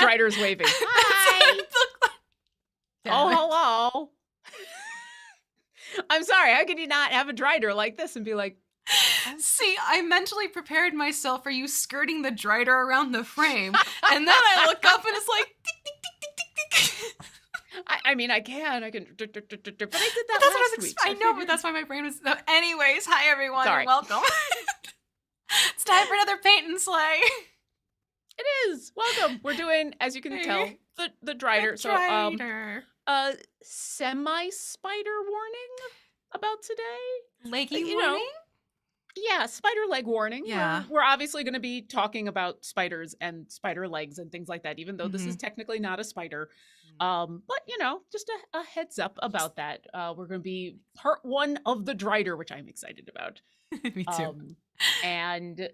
Drider's waving. Hi. Oh, hello. I'm sorry. How could you not have a Drider like this and be like, See, I mentally prepared myself for you skirting the Drider around the frame, and then I look up and it's like, tick, tick, tick, tick, tick, tick. I mean, I can, but I did that That's last week. I know, but that's why my brain was. No, anyways, hi everyone, Sorry. and welcome. It's time for another paint and slay. It is. Welcome. We're doing, as you can tell, the Drider. The Drider. So, semi-spider warning about today. Leggy warning? Yeah, spider leg warning. Yeah. We're obviously going to be talking about spiders and spider legs and things like that, even though this is technically not a spider. But, just a heads up about that. We're going to be part 1 of the Drider, which I'm excited about. Me too. And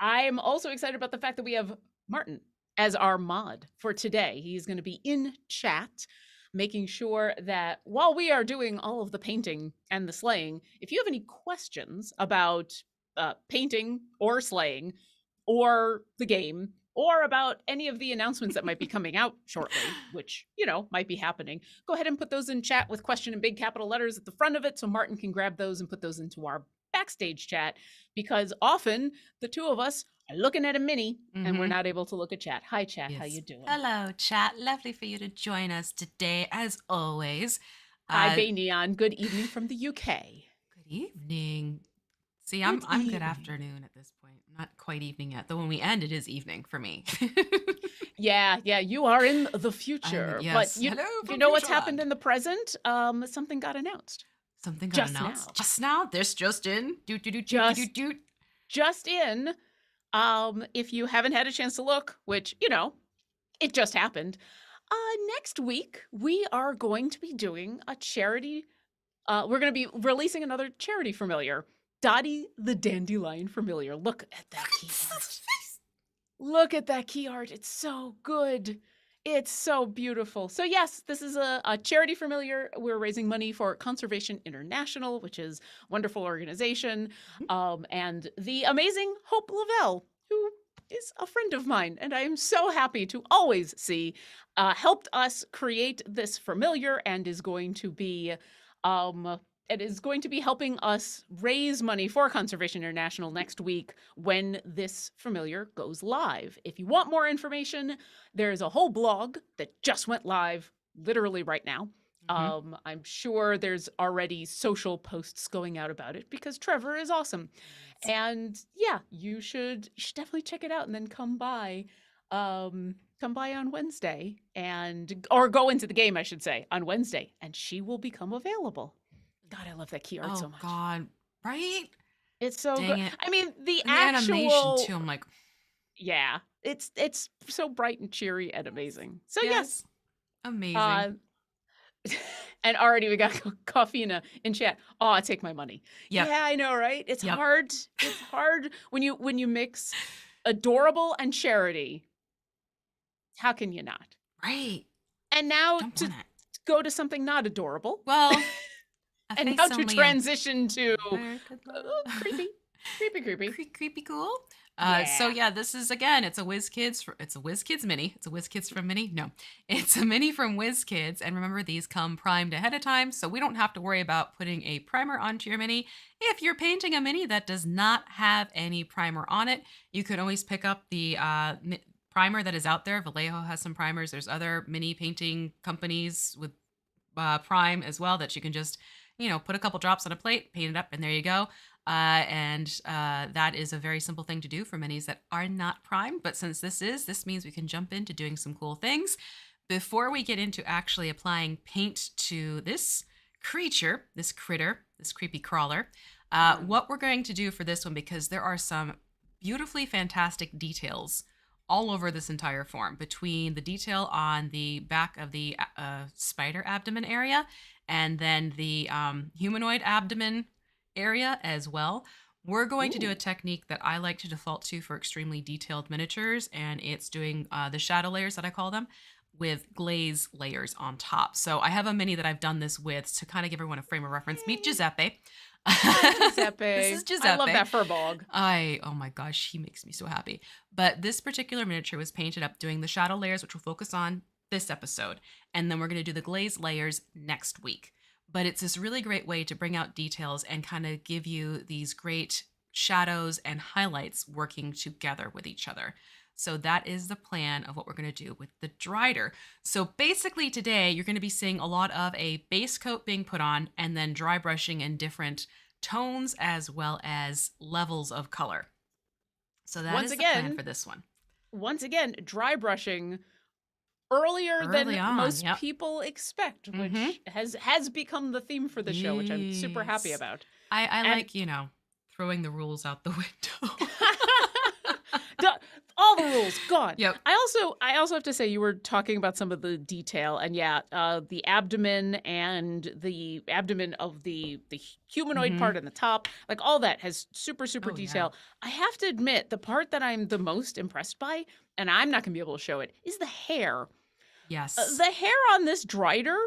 I'm also excited about the fact that we have Martin as our mod for today. He's going to be in chat, making sure that while we are doing all of the painting and the slaying, if you have any questions about painting or slaying or the game or about any of the announcements that might be coming out shortly, which, might be happening, go ahead and put those in chat with question in big capital letters at the front of it so Martin can grab those and put those into our backstage chat, because often the two of us are looking at a mini and we're not able to look at chat. Hi, chat. Yes. How you doing? Hello, chat. Lovely for you to join us today, as always. Hi, Bay Neon. Good evening from the UK. Good evening. See, I'm good afternoon at this point. Not quite evening yet, though when we end, it is evening for me. Yeah, you are in the future. Yes. But you know what's happened in the present? Something got announced. Something got announced now. Just now. This just in. Just in. If you haven't had a chance to look, which it just happened. Next week we are going to be doing a charity. We're going to be releasing another charity familiar, Dottie the Dandelion Familiar. Look at that key art. Look at that key art. It's so good. It's so beautiful. So yes, this is a charity familiar. We're raising money for Conservation International, which is a wonderful organization. And the amazing Hope Lavelle, who is a friend of mine, and I am so happy to always see, helped us create this familiar and is going to be helping us raise money for Conservation International next week when this familiar goes live. If you want more information, there's a whole blog that just went live literally right now. I'm sure there's already social posts going out about it because Trevor is awesome. And yeah, you should definitely check it out and then come by on Wednesday or go into the game, I should say, on Wednesday, and she will become available. God, I love that key art so much. Oh God, right? It's so Dang good. it. I mean, the animation too. I'm like, yeah, it's so bright and cheery and amazing. So yes, amazing. And already we got Coffee in chat. Oh, I take my money. Yep. Yeah, I know, right? It's hard. It's hard when you mix adorable and charity. How can you not? Right. And now to go to something not adorable. Well. And how to transition to creepy cool. So yeah, this is it's a WizKids mini. It's a WizKids from Mini. No, it's a mini from WizKids. And remember, these come primed ahead of time, so we don't have to worry about putting a primer onto your mini. If you're painting a mini that does not have any primer on it, you can always pick up the primer that is out there. Vallejo has some primers. There's other mini painting companies with prime as well that you can just put a couple drops on a plate, paint it up, and there you go. And that is a very simple thing to do for minis that are not primed. But since this means we can jump into doing some cool things. Before we get into actually applying paint to this critter, this creepy crawler, what we're going to do for this one, because there are some beautifully fantastic details all over this entire form, between the detail on the back of the spider abdomen area and then the humanoid abdomen area as well. We're going to do a technique that I like to default to for extremely detailed miniatures, and it's doing the shadow layers, that I call them, with glaze layers on top. So I have a mini that I've done this with to kind of give everyone a frame of reference. Meet Giuseppe. Oh, This Giuseppe. is I love Giuseppe. that furbog. Oh my gosh, he makes me so happy. But this particular miniature was painted up doing the shadow layers, which we'll focus on this episode. And then we're going to do the glaze layers next week. But it's this really great way to bring out details and kind of give you these great shadows and highlights working together with each other. So that is the plan of what we're going to do with the Drider. So basically today you're going to be seeing a lot of a base coat being put on and then dry brushing in different tones as well as levels of color. So that Once is the plan again, for this one. dry brushing earlier than Early on, most yep. people expect, Mm-hmm. which has become the theme for the show, which I'm super happy Yes. about. I And like, throwing the rules out the window. all the rules gone. Yep. I also have to say, you were talking about some of the detail, and the abdomen and the abdomen of the humanoid Mhm. part in the top, like all that has super Oh, yeah. detail. I have to admit, the part that I'm the most impressed by, and I'm not going to be able to show it, is the hair. Yes. The hair on this Drider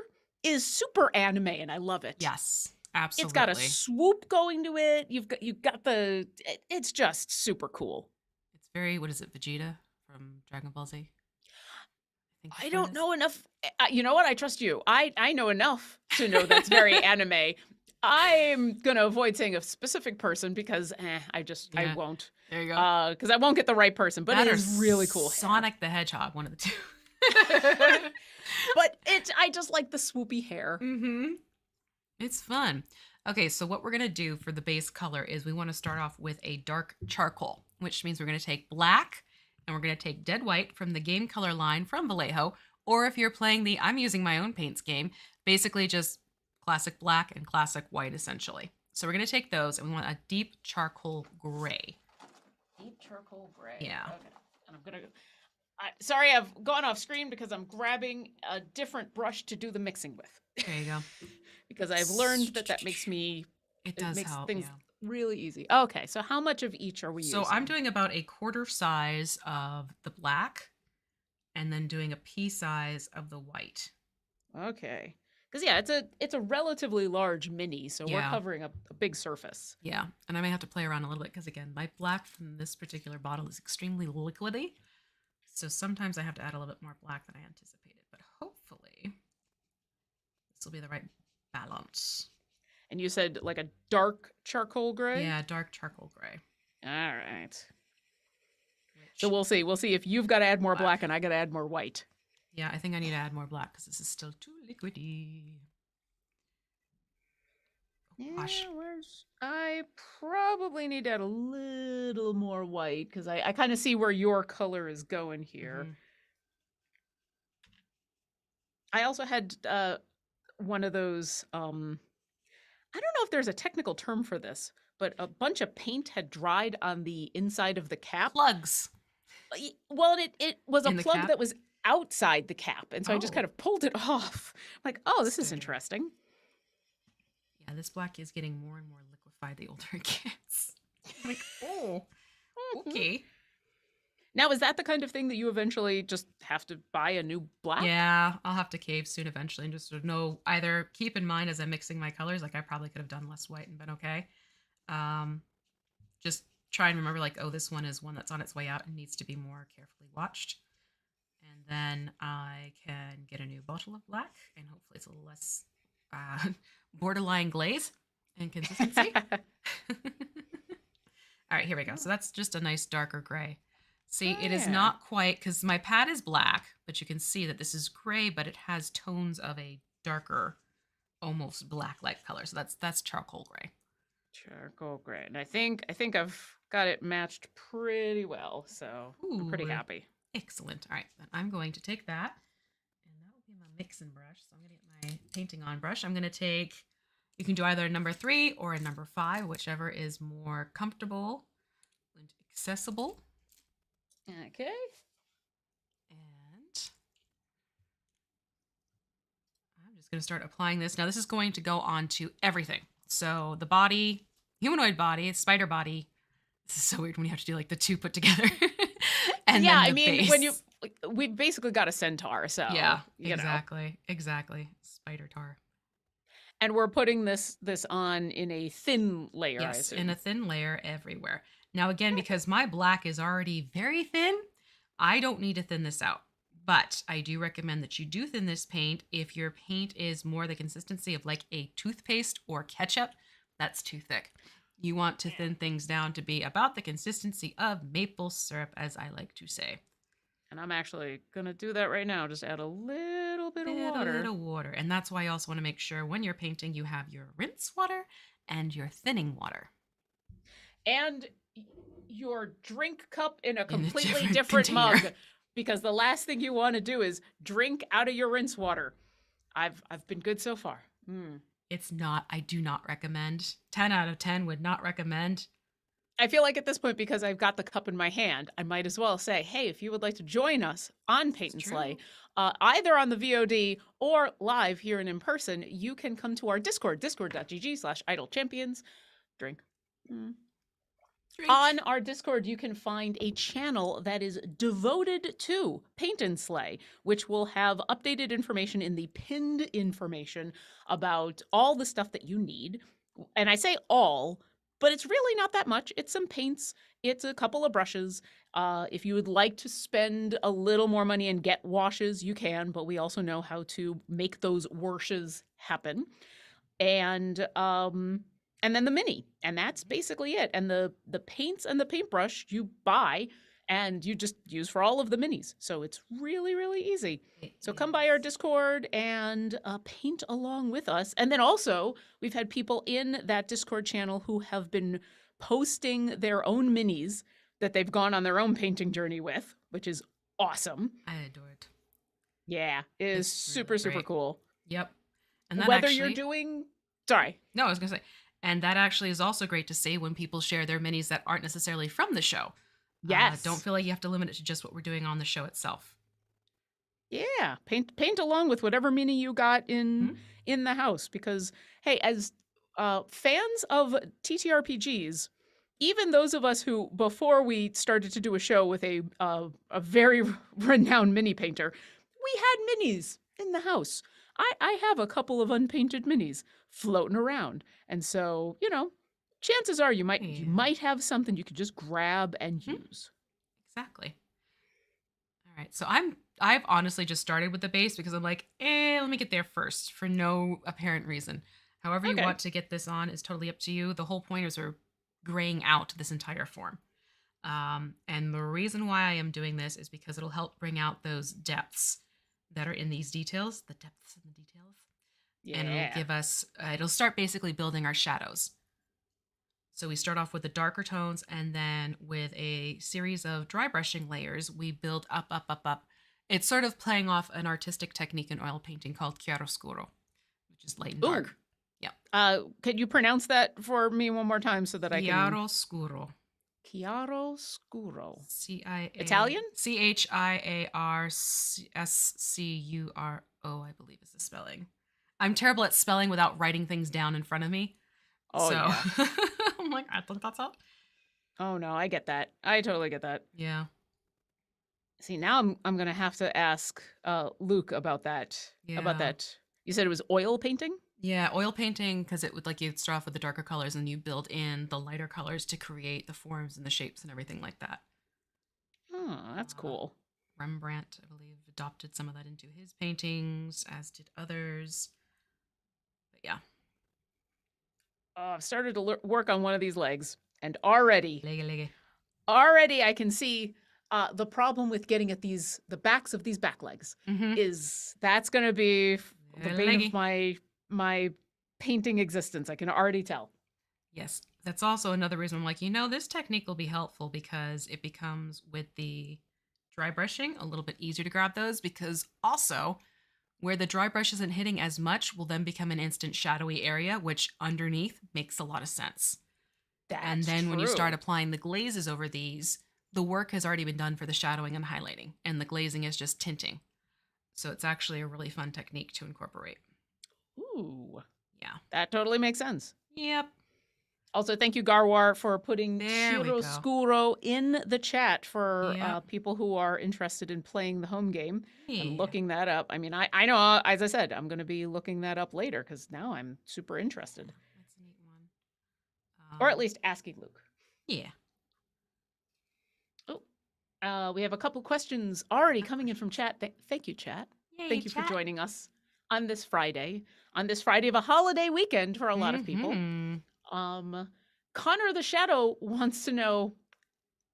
is super anime, and I love it. Yes. It's got a Absolutely. swoop going to it. You've got it's just super cool. It's very, what is it, Vegeta from Dragon Ball Z? think I that's what it don't is. know enough. You know what? I trust you. I know enough to know that's very anime. I'm gonna avoid saying a specific person because I Yeah. won't. There you go. Because I won't get the right person. But That it or is really cool hair. Sonic the Hedgehog, one of the two. But I just like the swoopy hair. Mm-hmm. It's fun. Okay, so what we're going to do for the base color is we want to start off with a dark charcoal, which means we're going to take black and we're going to take dead white from the game color line from Vallejo. Or if you're playing the I'm using my own paints game, basically just classic black and classic white essentially. So we're going to take those and we want a deep charcoal gray. Deep charcoal gray. Yeah. Okay. And I'm gonna. Sorry, I've gone off screen because I'm grabbing a different brush to do the mixing with. There you go. Because I've learned that makes makes help, things really easy. Okay, so how much of each are we using? So I'm doing about a quarter size of the black and then doing a pea size of the white. Okay. Because it's a relatively large mini, so we're covering a big surface. Yeah, and I may have to play around a little bit because again, my black from this particular bottle is extremely liquidy. So sometimes I have to add a little bit more black than I anticipated, but hopefully this will be the right balance. And you said like a dark charcoal gray? Yeah, dark charcoal gray. All right. So we'll see. We'll see if you've got to add more black and I got to add more white. Yeah, I think I need to add more black because this is still too liquidy. Oh, gosh. I probably need to add a little more white because I kind of see where your color is going here. Mm-hmm. I also had one of those, I don't know if there's a technical term for this, but a bunch of paint had dried on the inside of the cap. Plugs. Well, it was a plug that was outside the cap, and so I just kind of pulled it off. I'm like, oh, this is interesting. Yeah, this black is getting more and more liquefied the older it gets. I'm like, oh, okay. Now, is that the kind of thing that you eventually just have to buy a new black? Yeah, I'll have to cave soon eventually and just sort of know, either keep in mind as I'm mixing my colors, like I probably could have done less white and been okay. Just try and remember like, oh, this one is one that's on its way out and needs to be more carefully watched. And then I can get a new bottle of black and hopefully it's a little less borderline glaze and consistency. All right, here we go. So that's just a nice darker gray. See, it is not quite, because my pad is black, but you can see that this is gray, but it has tones of a darker, almost black-like color. So that's charcoal gray. Charcoal gray. And I think I've got it matched pretty well, so I'm pretty happy. Excellent. All right, then I'm going to take that, and that will be my mixing brush. So I'm going to get my painting on brush. I'm going to take, you can do either a number 3 or a number 5, whichever is more comfortable and accessible. Okay. And I'm just going to start applying this. Now, this is going to go on to everything. So the body, humanoid body, spider body. This is so weird when you have to do like the two put together. And yeah, then I mean, base. we've basically got a centaur, so yeah, you exactly. Spider tar. And we're putting this on in a thin layer, I Yes, in a assume. thin layer everywhere. Now, again, because my black is already very thin, I don't need to thin this out. But I do recommend that you do thin this paint if your paint is more the consistency of like a toothpaste or ketchup. That's too thick. You want to Yeah. thin things down to be about the consistency of maple syrup, as I like to say. And I'm actually gonna do that right now. Just add a little bit of Bit a water. little water. And that's why you also want to make sure when you're painting, you have your rinse water and your thinning water And your drink cup in a in a completely different different container. mug. Because the last thing you want to do is drink out of your rinse water. I've been good so far. It's not, I do not recommend. 10 out of 10 would not recommend. I feel like at this point, because I've got the cup in my hand, I might as well say, hey, if you would like to join us on Paint It's and Slay, true. either on the VOD or live here and in person, you can come to our Discord, discord.gg/idlechampions. Drink. Mm. Drink. On our Discord, you can find a channel that is devoted to Paint and Slay, which will have updated information in the pinned information about all the stuff that you need. And I say all, but it's really not that much. It's some paints, it's a couple of brushes. If you would like to spend a little more money and get washes, you can, but we also know how to make those washes happen. And then the mini, and that's basically it. And the paints and the paintbrush you buy and you just use for all of the minis, so it's really really easy. It So come by our is. Discord and paint along with us. And then also we've had people in that Discord channel who have been posting their own minis that they've gone on their own painting journey with, which is awesome. I adore it. Yeah, it is It's really super super great. cool. Yep. And that Whether you're actually, doing sorry. no, I was going to say, and that actually is also great to see when people share their minis that aren't necessarily from the show. Don't Yes. feel like you have to limit it to just what we're doing on the show itself. Yeah, paint along with whatever mini you got Mhm. in the house, because hey, as fans of TTRPGs, even those of us who before we started to do a show with a very renowned mini painter, we had minis in the house. I have a couple of unpainted minis floating around, and so chances are you Yeah. might have something you could just grab and Mhm. use. Exactly. All right. So I've honestly just started with the base because I'm like, let me get there first for no apparent reason. However you Okay. want to get this on is totally up to you. The whole point is we're graying out this entire form. And the reason why I am doing this is because it'll help bring out those depths that are in these details, the depths in the details. And it'll Yeah. give us, it'll start basically building our shadows. So we start off with the darker tones, and then with a series of dry brushing layers, we build up, up, up, up. It's sort of playing off an artistic technique in oil painting called chiaroscuro, which is light and Ooh. dark. Yep. Could you pronounce that for me one more time so that I can? Chiaroscuro. Chiaro scuro. CIA Italian? CHIARSCURO, I believe is the spelling. I'm terrible at spelling without writing things down in front of me. Oh So yeah. I'm like, I think that's it. Oh no, I get that. I totally get that. Yeah. See, now I'm gonna have to ask Luke about that. About Yeah. that. You said it was oil painting? Yeah, oil painting, because it would like you start off with the darker colors and you build in the lighter colors to create the forms and the shapes and everything like that. Oh, that's Uh, cool. Rembrandt, I believe, adopted some of that into his paintings, as did others. But yeah, I've started to work on one of these legs, and already lege lege. I can see the problem with getting at the backs of these back legs Mm-hmm. is that's going to be the bane of Leggy. my painting existence. I can already tell. Yes, that's also another reason I'm like, this technique will be helpful because it becomes with the dry brushing a little bit easier to grab those because also where the dry brush isn't hitting as much will then become an instant shadowy area, which underneath makes a lot of sense. And That's then when you start true. applying the glazes over these, the work has already been done for the shadowing and highlighting, and the glazing is just tinting. So it's actually a really fun technique to incorporate. Ooh, Yeah. that totally makes sense. Yep. Also, thank you, Garwar, for putting There we go. Chiaroscuro in the chat for Yep. people who are interested in playing the home game and Yeah. looking that up. I mean, I know, as I said, I'm going to be looking that up later because now I'm super interested. That's a neat one. Or at least asking Luke. Yeah. Oh, we have a couple questions already coming in from chat. Thank you, chat. Yay, Thank you for chat. joining us on this Friday of a holiday weekend for a lot of people. Mm-hmm. Connor the Shadow wants to know.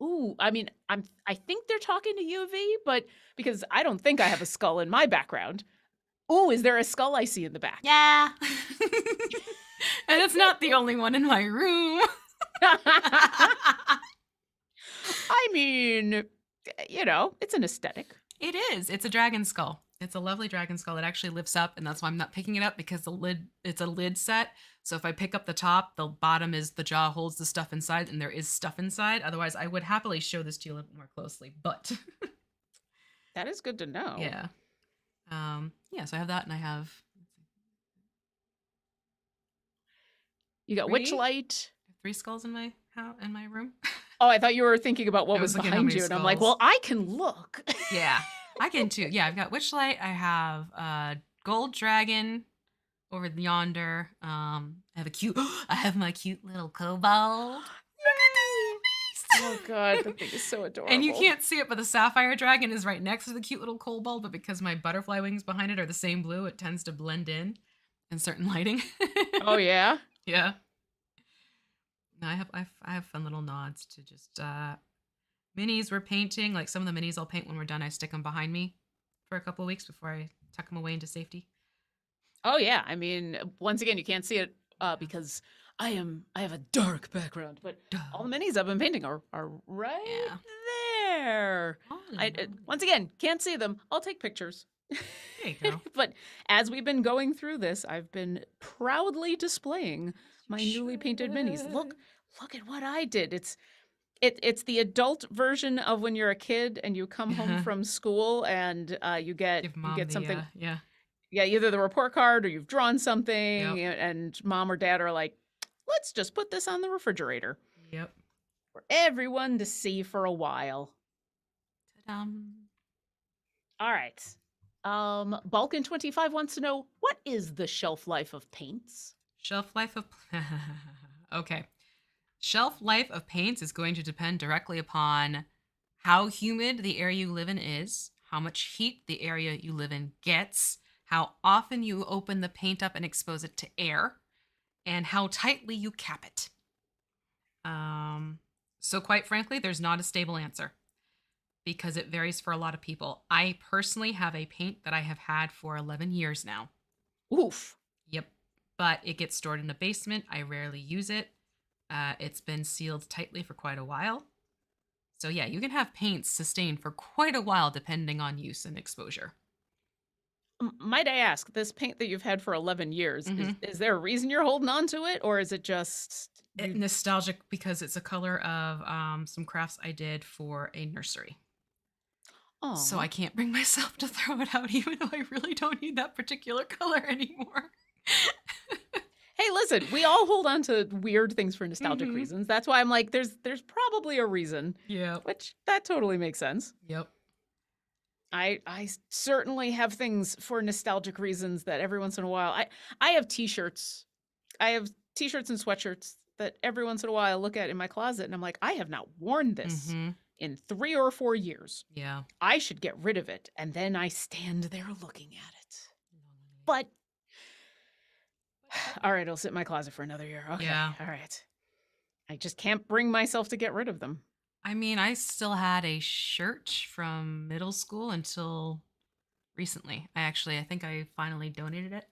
Ooh, I mean, I think they're talking to UV, but because I don't think I have a skull in my background. Ooh, is there a skull I see in the back? Yeah. And it's not the only one in my room. I mean, it's an aesthetic. It is. It's a dragon skull. It's a lovely dragon skull. It actually lifts up, and that's why I'm not picking it up, because it's a lid set. So if I pick up the top, the bottom is the jaw holds the stuff inside, and there is stuff inside. Otherwise, I would happily show this to you a little bit more closely, but that is good to know. Yeah. Yeah, so I have that, and I have... You got Witchlight. 3 skulls in my room. Oh, I thought you were thinking about what was behind you, and I'm like, well, I can look. Yeah, I can too. Yeah, I've got Witchlight. I have Gold Dragon over yonder. I have my cute little kobold. Oh god, the thing is so adorable. And you can't see it, but the Sapphire Dragon is right next to the cute little kobold, but because my butterfly wings behind it are the same blue, it tends to blend in certain lighting. Oh yeah? Yeah. No, I have fun little nods to just minis we're painting. Like some of the minis I'll paint when we're done. I stick them behind me for a couple of weeks before I tuck them away into safety. Oh yeah, I mean, once again, you can't see it because I have a dark background, but all the minis I've been painting are right there. Once again, can't see them. I'll take pictures. There you go. But as we've been going through this, I've been proudly displaying my newly painted minis. Look at what I did. It's the adult version of when you're a kid and you come home from school and you get something. Yeah, either the report card or you've drawn something, and mom or dad are like, let's just put this on the refrigerator. Yep. For everyone to see for a while. Ta-da. All right. Balkan25 wants to know, what is the shelf life of paints? Shelf life of... Okay. Shelf life of paints is going to depend directly upon how humid the area you live in is, how much heat the area you live in gets, how often you open the paint up and expose it to air, and how tightly you cap it. So quite frankly, there's not a stable answer because it varies for a lot of people. I personally have a paint that I have had for 11 years now. Oof. Yep. But it gets stored in the basement. I rarely use it. It's been sealed tightly for quite a while. So yeah, you can have paints sustained for quite a while depending on use and exposure. Might I ask, this paint that you've had for 11 years, is there a reason you're holding on to it, or is it just... nostalgic because it's a color of some crafts I did for a nursery. Oh. So I can't bring myself to throw it out even though I really don't need that particular color anymore. Hey, listen, we all hold on to weird things for nostalgic reasons. That's why I'm like, there's probably a reason. Yeah. Which, that totally makes sense. Yep. I certainly have things for nostalgic reasons that every once in a while, I have t-shirts. I have t-shirts and sweatshirts that every once in a while I look at in my closet and I'm like, I have not worn this in 3 or 4 years. Yeah. I should get rid of it. And then I stand there looking at it. But all right, I'll sit in my closet for another year. Okay. Yeah. All right. I just can't bring myself to get rid of them. I mean, I still had a shirt from middle school until recently. I think I finally donated it.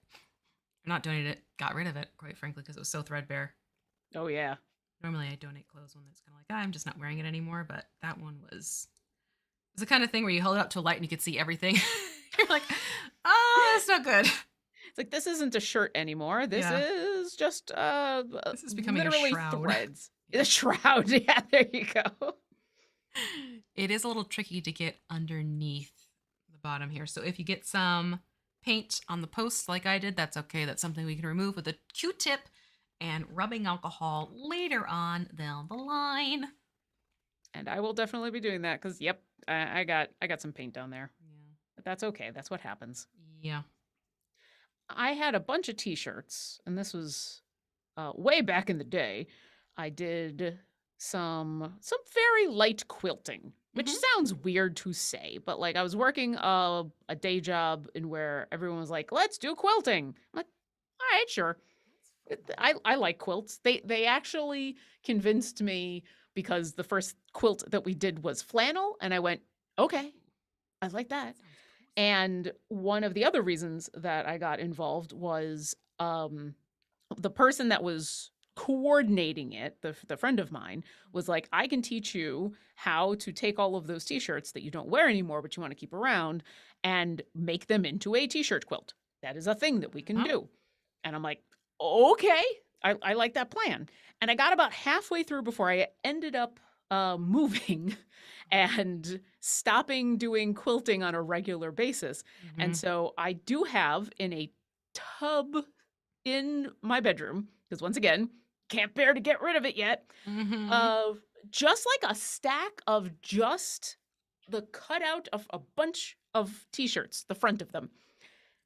Not donated it, got rid of it, quite frankly, because it was so threadbare. Oh, yeah. Normally I donate clothes when it's kind of like, I'm just not wearing it anymore. But that one was the kind of thing where you hold it up to a light and you could see everything. You're like, that's not good. It's like, this isn't a shirt anymore. This is just this is becoming literally a shroud. Threads. A shroud. Yeah, there you go. It is a little tricky to get underneath the bottom here. So if you get some paint on the posts like I did, that's okay. That's something we can remove with a Q-tip and rubbing alcohol later on down the line. And I will definitely be doing that because, yep, I got some paint down there. Yeah. But that's okay. That's what happens. Yeah. I had a bunch of t-shirts, and this was way back in the day. I did some very light quilting, which Mhm. sounds weird to say, but like I was working a day job in where everyone was like, "Let's do quilting." I'm like, "All right, sure." That's fun. I like quilts. They actually convinced me because the first quilt that we did was flannel, and I went, "Okay, I like That that." sounds cozy. And one of the other reasons that I got involved was the person that was coordinating it, the friend of mine, was like, I can teach you how to take all of those t-shirts that you don't wear anymore, but you want to keep around and make them into a t-shirt quilt. That is a thing that we can Uh-huh. do. And I'm like, okay, I like that plan. And I got about halfway through before I ended up moving and stopping doing quilting on a regular basis. And Mhm. so I do have in a tub in my bedroom, because once again, can't bear to get rid of it yet, Mhm. of just like a stack of just the cutout of a bunch of t-shirts, the front of them,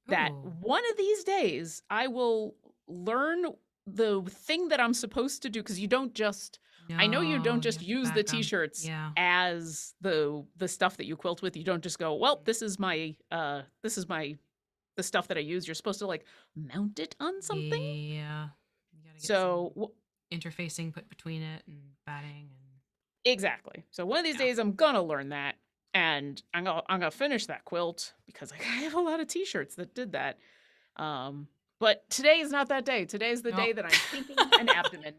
that Ooh. one of these days I will learn the thing that I'm supposed to do, because you don't just I know you don't No, you just have to use the back them. t-shirts Yeah. as the stuff that you quilt with. You don't just go, well, this is my the stuff that I use. You're supposed to like mount it on something. Yeah. You got to get some So interfacing put between it and batting and exactly. So one of these yeah. days I'm gonna learn that, and I'm gonna finish that quilt because I have a lot of t-shirts that did that. But today is not that day. Today's the day Nope. that I'm painting an abdomen.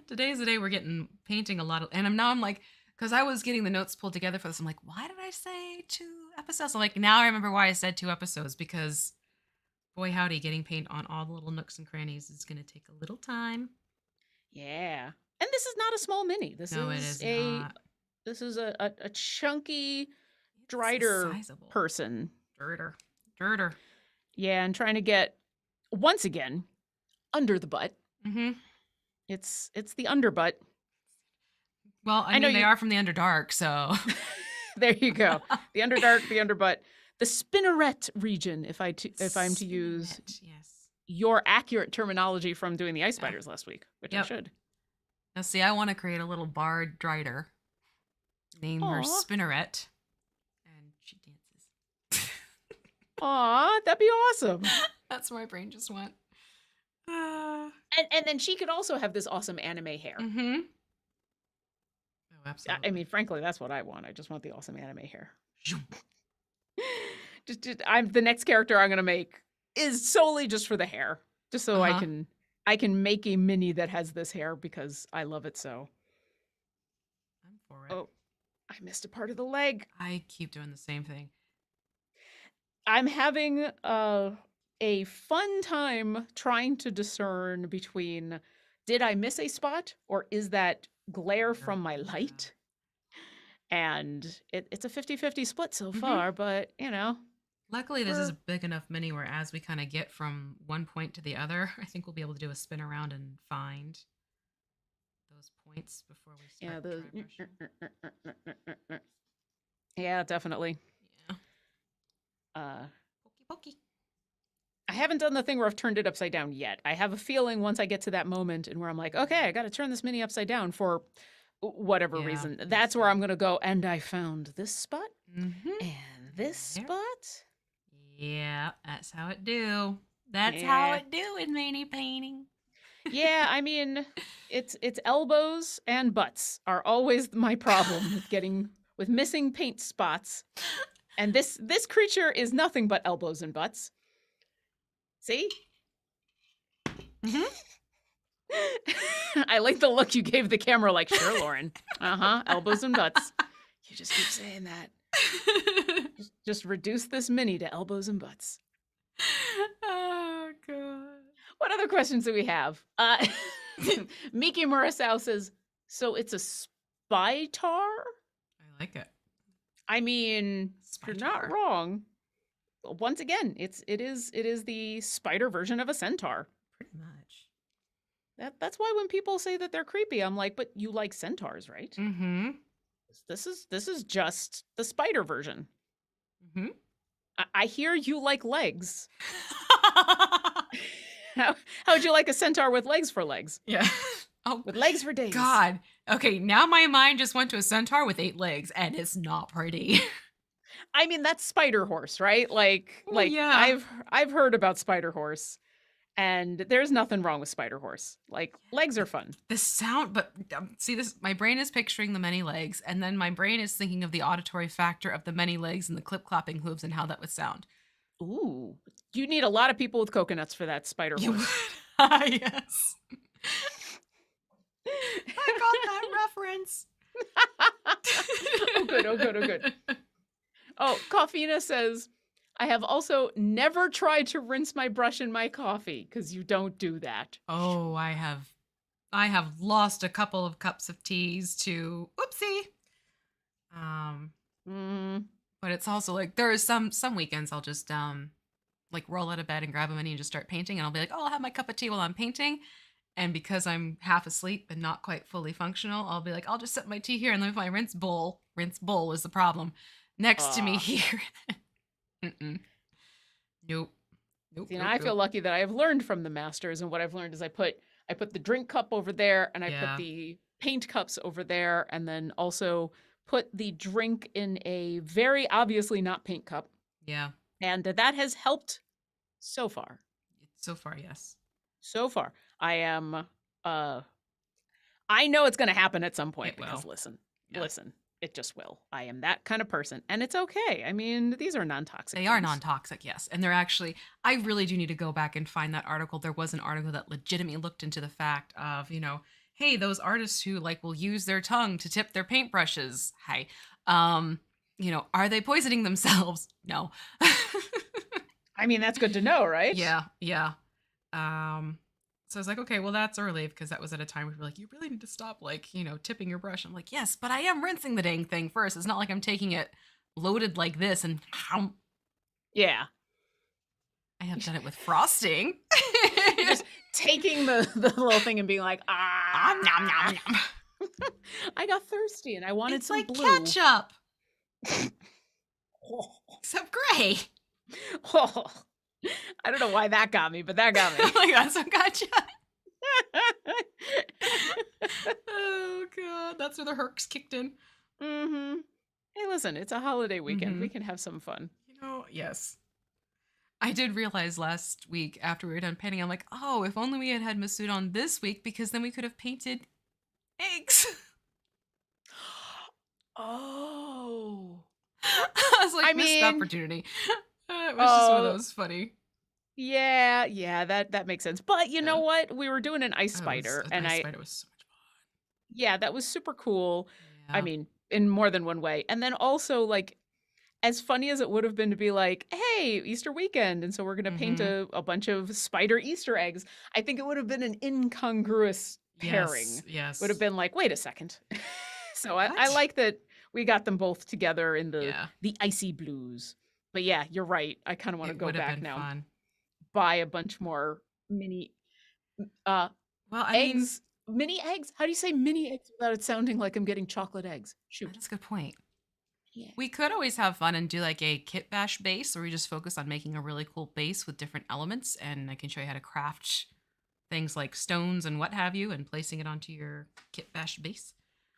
Today's the day we're getting painting a lot of, and I'm like, because I was getting the notes pulled together for this. I'm like, why did I say 2 episodes? I'm like, now I remember why I said 2 episodes because boy howdy, getting paint on all the little nooks and crannies is going to take a little time. Yeah. And this is not a small mini. This No, it is is a not. this is a chunky It's a Drider sizable person. Drider. Drider. Yeah, and trying to get once again under the butt. Mm-hmm. It's the underbutt. Well, I I know mean, they you are from the Underdark, so. there you go. The underdark, the underbutt, the spinneret region, if I'm to use Spinneret, yes. your accurate terminology from doing the ice Yeah. spiders last week, which I Yep. should. Now, see, I want to create a little bard Drider. Name her Aw. Spinneret. And she dances. Aw, that'd be awesome. That's where my brain just went. Uh, And then she could also have this awesome anime hair. mm-hmm. Oh, absolutely. I mean, frankly, that's what I want. I just want the awesome anime hair. I'm the next character I'm gonna make is solely just for the hair, just so Uh-huh. I can make a mini that has this hair because I love it so. I'm for it. Oh, I missed a part of the leg. I keep doing the same thing. I'm having a fun time trying to discern between did I miss a spot or is that glare from my Yeah. light? And it's a 50-50 split so Mm-hmm. far, but you know, Luckily, this is a we're big enough mini where as we kind of get from one point to the other, I think we'll be able to do a spin around and find those points before we yeah, start the dry brushing. yeah, definitely. Yeah. Uh Pokey pokey. I haven't done the thing where I've turned it upside down yet. I have a feeling once I get to that moment and where I'm like, okay, I got to turn this mini upside down for whatever Yeah. reason. Me That's where too. I'm going to go. And I found this spot Mm-hmm. and this There. spot. Yeah, that's how it do. That's how Yeah. it do in mini painting. Yeah, I mean, it's elbows and butts are always my problem with missing paint spots. And this creature is nothing but elbows and butts. See? Mm-hmm. I like the look you gave the camera, like, sure, Lauren. Elbows and butts. You just keep saying that. Just reduce this mini to elbows and butts. Oh god. What other questions do we have? Miki Murasao says, so it's a spy tar? I like it. I mean, you're not Spider. wrong. Once again, it is the spider version of a centaur. Pretty much. That's why when people say that they're creepy, I'm like, but you like centaurs, right? Mm-hmm. This is just the spider version. Mm-hmm. I hear you like legs. How would you like a centaur with legs for legs? Yeah. Oh, With legs for days. God. Okay, now my mind just went to a centaur with 8 legs, and it's not pretty. I mean, that's spider horse, right? Like Well, like yeah. I've heard about spider horse, and there's nothing wrong with spider horse. Like legs are fun. The sound, but see this, my brain is picturing the many legs, and then my brain is thinking of the auditory factor of the many legs and the clip-clopping hooves and how that would sound. Ooh, you need a lot of people with coconuts for that spider You would. horse. Yes. I got that reference. Oh, good. Oh, good. Oh, good. Oh, Coffeena says, I have also never tried to rinse my brush in my coffee because you don't do that. Oh, I have lost a couple of cups of teas to oopsie. But it's also like there is some weekends I'll just like roll out of bed and grab a mini and just start painting, and I'll be like, oh, I'll have my cup of tea while I'm painting. And because I'm half asleep and not quite fully functional, I'll be like, I'll just set my tea here and leave my rinse bowl. Rinse bowl is the problem. Next to me here. Mm-mm. Nope. Nope. See, Nope, now I nope. feel lucky that I have learned from the masters, and what I've learned is I put the drink cup over there, and I Yeah. put the paint cups over there, and then also put the drink in a very obviously not paint cup. Yeah. And that has helped so far. So far, yes. So far. I am I know it's gonna happen at some point It because will. listen, it just will. I am that kind of person. And it's okay. I mean, these are non-toxic. They are non-toxic, yes. And they're actually, I really do need to go back and find that article. There was an article that legitimately looked into the fact of, hey, those artists who like will use their tongue to tip their paintbrushes. Hi. Are they poisoning themselves? No. I mean, that's good to know, right? Yeah, yeah. So I was like, okay, well, that's a relief because that was at a time where we were like, you really need to stop, like, tipping your brush. I'm like, yes, but I am rinsing the dang thing first. It's not like I'm taking it loaded like this and Yeah. I have done it with frosting. Just taking the little thing and being like, nom, nom, nom. I got thirsty and I wanted It's some like blue. ketchup. Except gray. Oh, I don't know why that got me, but that got me. Oh my god, some ketchup. Oh god, that's where the herks kicked in. Mm-hmm. Hey, listen, it's a holiday weekend. We can have some fun. Yes. I did realize last week after we were done painting, I'm like, oh, if only we had had Masood on this week, because then we could have painted eggs. Oh. I was like, missed opportunity. It was just one of those funny. Yeah, that makes sense. But you know what? We were doing an ice spider, and ice spider was so much fun. Yeah, that was super cool. Yeah. I mean, in more than one way. And then also, like, as funny as it would have been to be like, hey, Easter weekend, and so we're gonna paint a bunch of spider Easter eggs, I think it would have been an incongruous pairing. Yes. Would have been like, wait a second. So I like that we got them both together in the icy blues. But yeah, you're right. I kind of want to go back now. Fun. Buy a bunch more mini eggs. Mini eggs? How do you say mini eggs without it sounding like I'm getting chocolate eggs? Shoot. That's a good point. Yeah. We could always have fun and do like a kit bash base where we just focus on making a really cool base with different elements, and I can show you how to craft things like stones and what have you and placing it onto your kit bash base.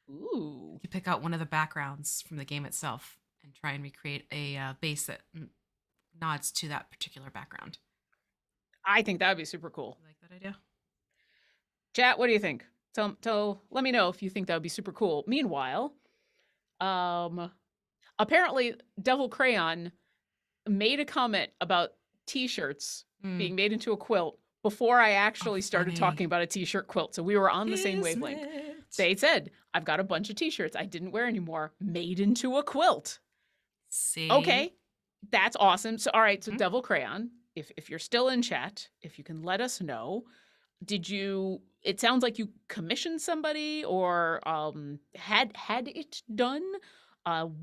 Ooh. You pick out one of the backgrounds from the game itself and try and recreate a base that nods to that particular background. I think that would be super cool. You like that idea? Chat, what do you think? Let me know if you think that would be super cool. Meanwhile, apparently Devil Crayon made a comment about t-shirts being made into a quilt before I actually started talking about a t-shirt quilt. So we were on the same wavelength. They said, I've got a bunch of t-shirts I didn't wear anymore, made into a quilt. See? Okay, that's awesome. So, all right, so Devil Crayon, if you're still in chat, if you can let us know, it sounds like you commissioned somebody or had it done.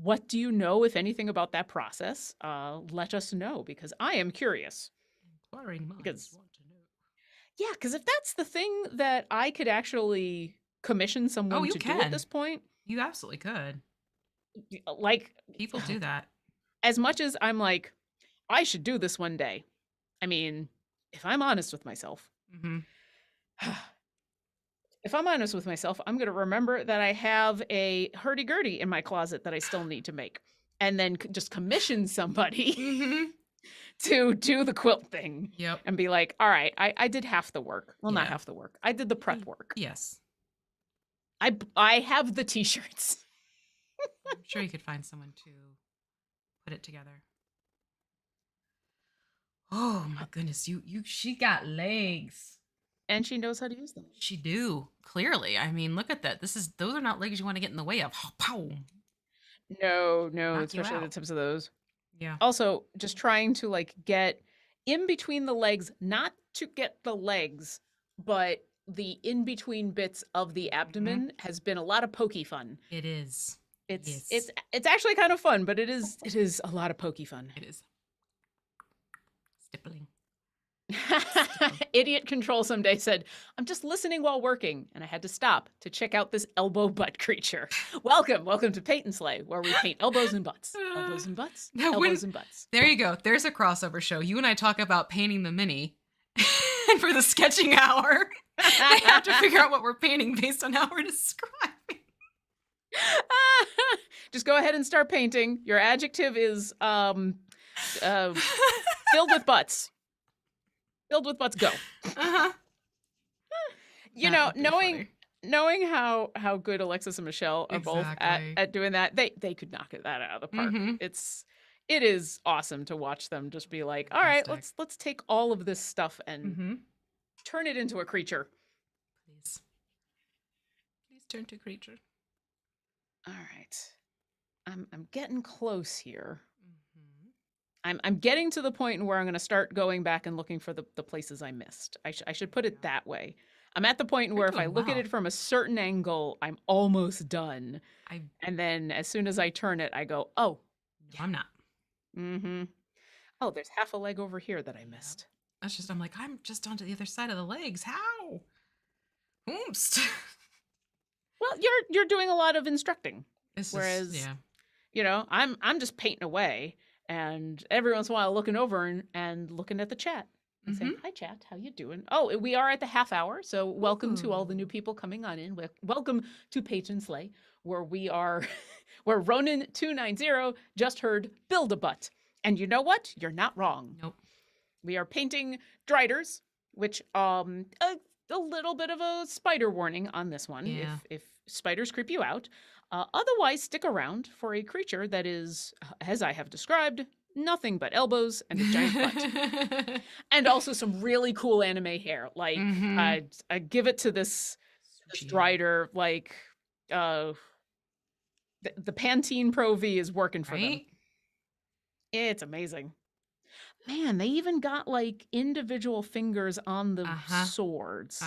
What do you know, if anything, about that process? Let us know, because I am curious. Inquiring minds want to know. Yeah, because if that's the thing that I could actually commission Oh, someone you to do at can. this point, You absolutely could. like, People do that. as much as I'm like, I should do this one day. I mean, if I'm honest with myself, Mm-hmm. if I'm honest with myself, I'm going to remember that I have a hurdy-gurdy in my closet that I still need to make. And then just commission somebody Mm-hmm. to do the quilt thing Yep. and be like, all right, I did half the work. Well, not Yeah. half the work. I did the prep work. Yes. I have the t-shirts. I'm sure you could find someone to put it together. Oh my goodness, she got legs. And she knows how to use them. She do. Clearly. I mean, look at that. Those are not legs you want to get in the way of. Pow. No, Knock you especially the out. tips of those. Yeah. Also, just trying to like get in between the legs, not to get the legs, but the in between bits of the abdomen has been a lot of pokey fun. It is. It's actually kind of fun, but it is a lot of pokey fun. It is. Stippling. Idiot Control someday said, I'm just listening while working, and I had to stop to check out this elbow butt creature. Welcome to Paint and Slay, where we paint elbows and butts. Elbows and butts. Elbows and butts. There you go. There's a crossover show. You and I talk about painting the mini. And for the sketching hour, they have to figure out what we're painting based on how we're describing. Just go ahead and start painting. Your adjective is filled with butts. Filled with butts. Go. Uh-huh. You know, knowing how good Alexis and Michelle are both at doing that, they could knock that out of the park. Mm-hmm. It is awesome to watch them just be like, all right, let's take all of this stuff and turn it into a creature. Please turn to a creature. All right, I'm getting close here. I'm getting to the point where I'm going to start going back and looking for the places I missed. I should put it that way. I'm at the point where if I look at it from a certain angle, I'm almost done. And then as soon as I turn it, I go, oh. No, I'm not. Mm-hmm. Oh, there's half a leg over here that I missed. I'm like, I'm just onto the other side of the legs. How? Oops. Well, you're doing a lot of instructing. Whereas, you know, I'm just painting away. And every once in a while looking over and looking at the chat and saying, hi, chat, how you doing? Oh, we are at the half hour, so welcome to all the new people coming on in. Welcome to Paint and Slay, where we are, where Ronan290 just heard build a butt. And you know what? You're not wrong. Nope. We are painting Driders, which a little bit of a spider warning on this one, if spiders creep you out. Otherwise, stick around for a creature that is, as I have described, nothing but elbows and a giant butt. And also some really cool anime hair. Like, I give it to this Drider, like, the Pantene Pro V is working for them. It's amazing. Man, they even got, like, individual fingers on the swords.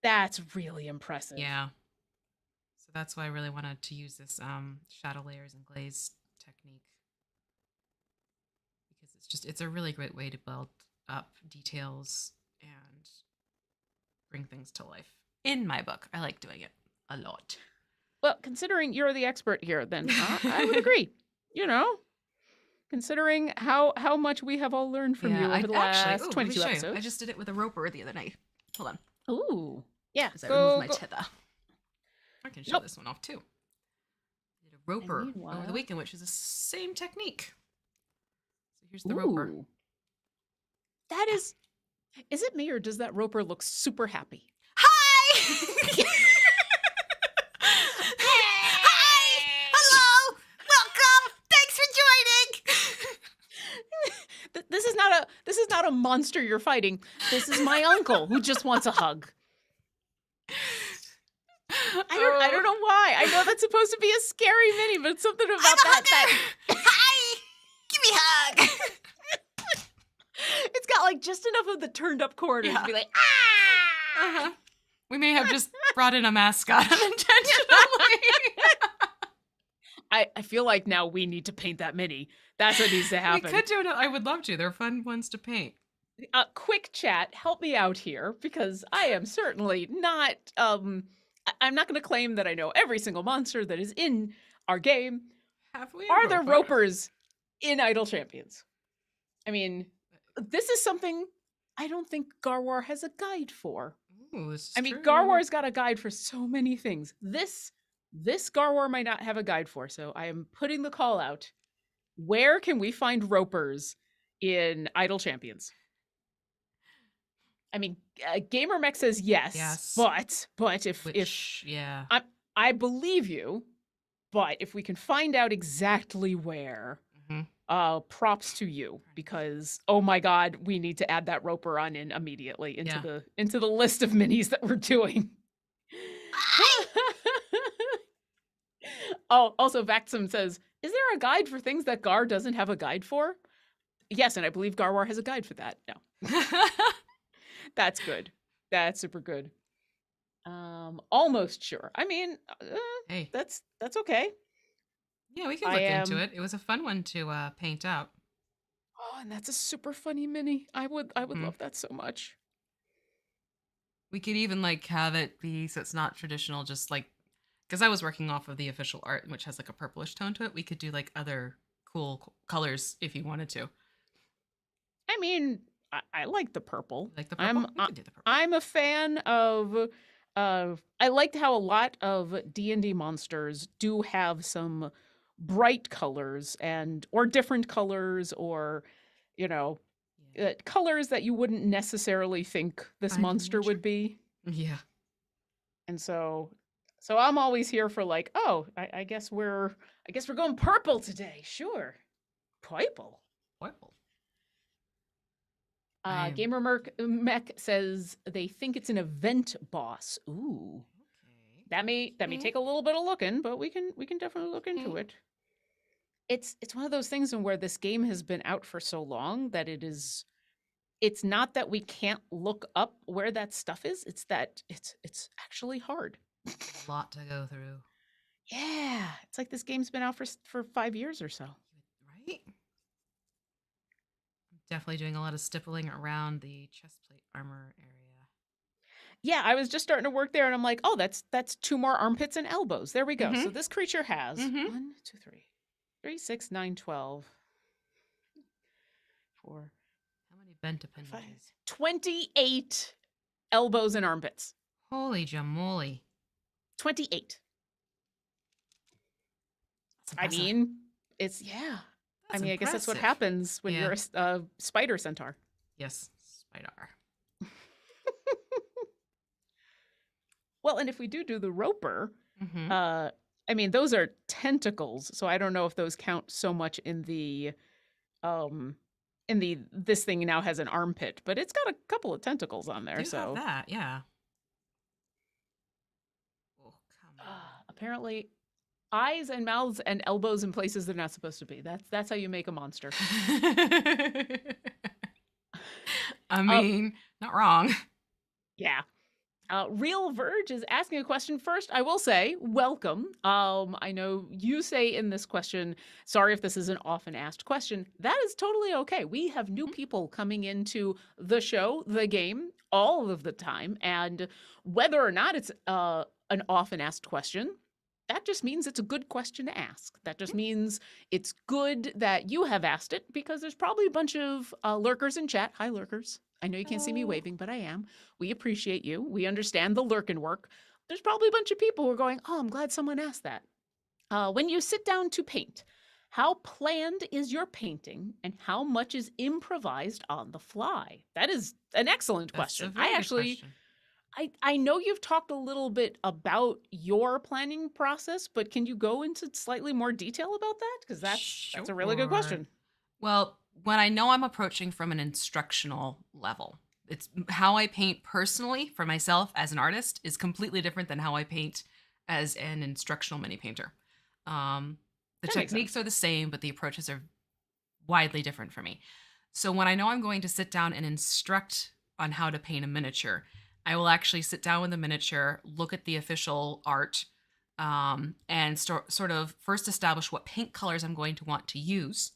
That's really impressive. Yeah. That's why I really wanted to use this shadow layers and glaze technique, because it's a really great way to build up details and bring things to life. In my book, I like doing it a lot. Well, considering you're the expert here, then I would agree. You know, considering how much we have all learned from you over the last 22 episodes. I just did it with a roper the other night. Hold on. Ooh, yeah. I removed my tether. I can show this one off too. I did a roper over the weekend, which is the same technique. So here's the roper. That is it me or does that roper look super happy? Hi! Hi! Hello! Welcome! Thanks for joining! This is not a monster you're fighting. This is my uncle who just wants a hug. I don't know why. I know that's supposed to be a scary mini, but something about that. Hi! Give me a hug! It's got like just enough of the turned up corners to be like, ah! We may have just brought in a mascot unintentionally. I feel like now we need to paint that mini. That's what needs to happen. We could do it. I would love to. They're fun ones to paint. quick chat, help me out here because I am certainly not I'm not going to claim that I know every single monster that is in our game. Have we a Are there roper? ropers in Idle Champions? I mean, this is something I don't think Garwar has a guide for. Ooh, this is I mean, true. Garwar's got a guide for so many things. This Garwar might not have a guide for, so I am putting the call out. Where can we find ropers in Idle Champions? I mean, GamerMech says yes, Yes. but if Which, yeah. I believe you, but if we can find out exactly where, hmm props to you because oh my god, we need to add that roper on in immediately Yeah. into the list of minis that we're doing. Oh, also Vaxum says, is there a guide for things that Gar doesn't have a guide for? Yes, and I believe Garwar has a guide for that. No. That's good. That's super good. Almost sure. I mean, Hey. that's okay. Yeah, we can I look into am. it. It was a fun one to paint out. Oh, and that's a super funny mini. I would hmm love that so much. We could even like have it be so it's not traditional, just like because I was working off of the official art, which has like a purplish tone to it. We could do like other cool colors if you wanted to. I mean, I like the purple. Like the purple, we could do the purple. I'm a fan of. I liked how a lot of D&D monsters do have some bright colors and or different colors or you know Yeah. colors that you wouldn't necessarily think this Find in monster nature. would be. Yeah. And so I'm always here for like, oh, I guess we're going purple today. Sure. Purple. Purple. I am Mech says they think it's an event boss. Ooh. okay. That may take a little bit of looking, but we can definitely look into Okay. it. It's one of those things in where this game has been out for so long that it's not that we can't look up where that stuff is, it's that it's actually hard. A lot to go through. Yeah, it's like this game's been out for 5 years or so. Right? I'm definitely doing a lot of stippling around the chest plate armor area. Yeah, I was just starting to work there and I'm like, "Oh, that's two more armpits and elbows. There we go." Mm-hmm. So this creature has Mm-hmm. 1, 2, 3, 3, 6, 9, 12, 4, How many bent 5, appendages? 28 elbows and armpits. Holy jamoly. 28. That's I impressive. mean, it's yeah. I That's mean, I guess that's what impressive. happens when Yeah. you're a spider centaur. Yes. Spider. Well, and if we do the roper, Mm-hmm. I mean, those are tentacles, so I don't know if those count so much um this thing now has an armpit, but it's got a couple of tentacles on there, Do have so that, yeah. Oh, come apparently eyes and mouths and elbows in places they're not supposed to be. That's how you make a monster. on. I Uh mean, not wrong. yeah. Real Verge is asking a question first. I will say, welcome. I know you say in this question, sorry if this is an often asked question. That is totally okay. We have new people coming into the show, the game, all of the time. And whether or not it's an often asked question, that just means it's a good question to ask. That just means it's good that you have asked it because there's probably a bunch of lurkers in chat. Hi, lurkers. I know you can't see me Oh. waving, but I am. We appreciate you. We understand the lurkin work. There's probably a bunch of people who are going, oh, I'm glad someone asked that. When you sit down to paint, how planned is your painting and how much is improvised on the fly? That is an excellent That's a question. very good question. I know you've talked a little bit about your planning process, but can you go into slightly more detail about that? Because that's a really good Sure. question. Well, when I know I'm approaching from an instructional level, it's how I paint personally for myself as an artist is completely different than how I paint as an instructional mini painter. The That makes techniques sense. are the same, but the approaches are widely different for me. So when I know I'm going to sit down and instruct on how to paint a miniature, I will actually sit down with the miniature, look at the official art, and sort of first establish what paint colors I'm going to want to use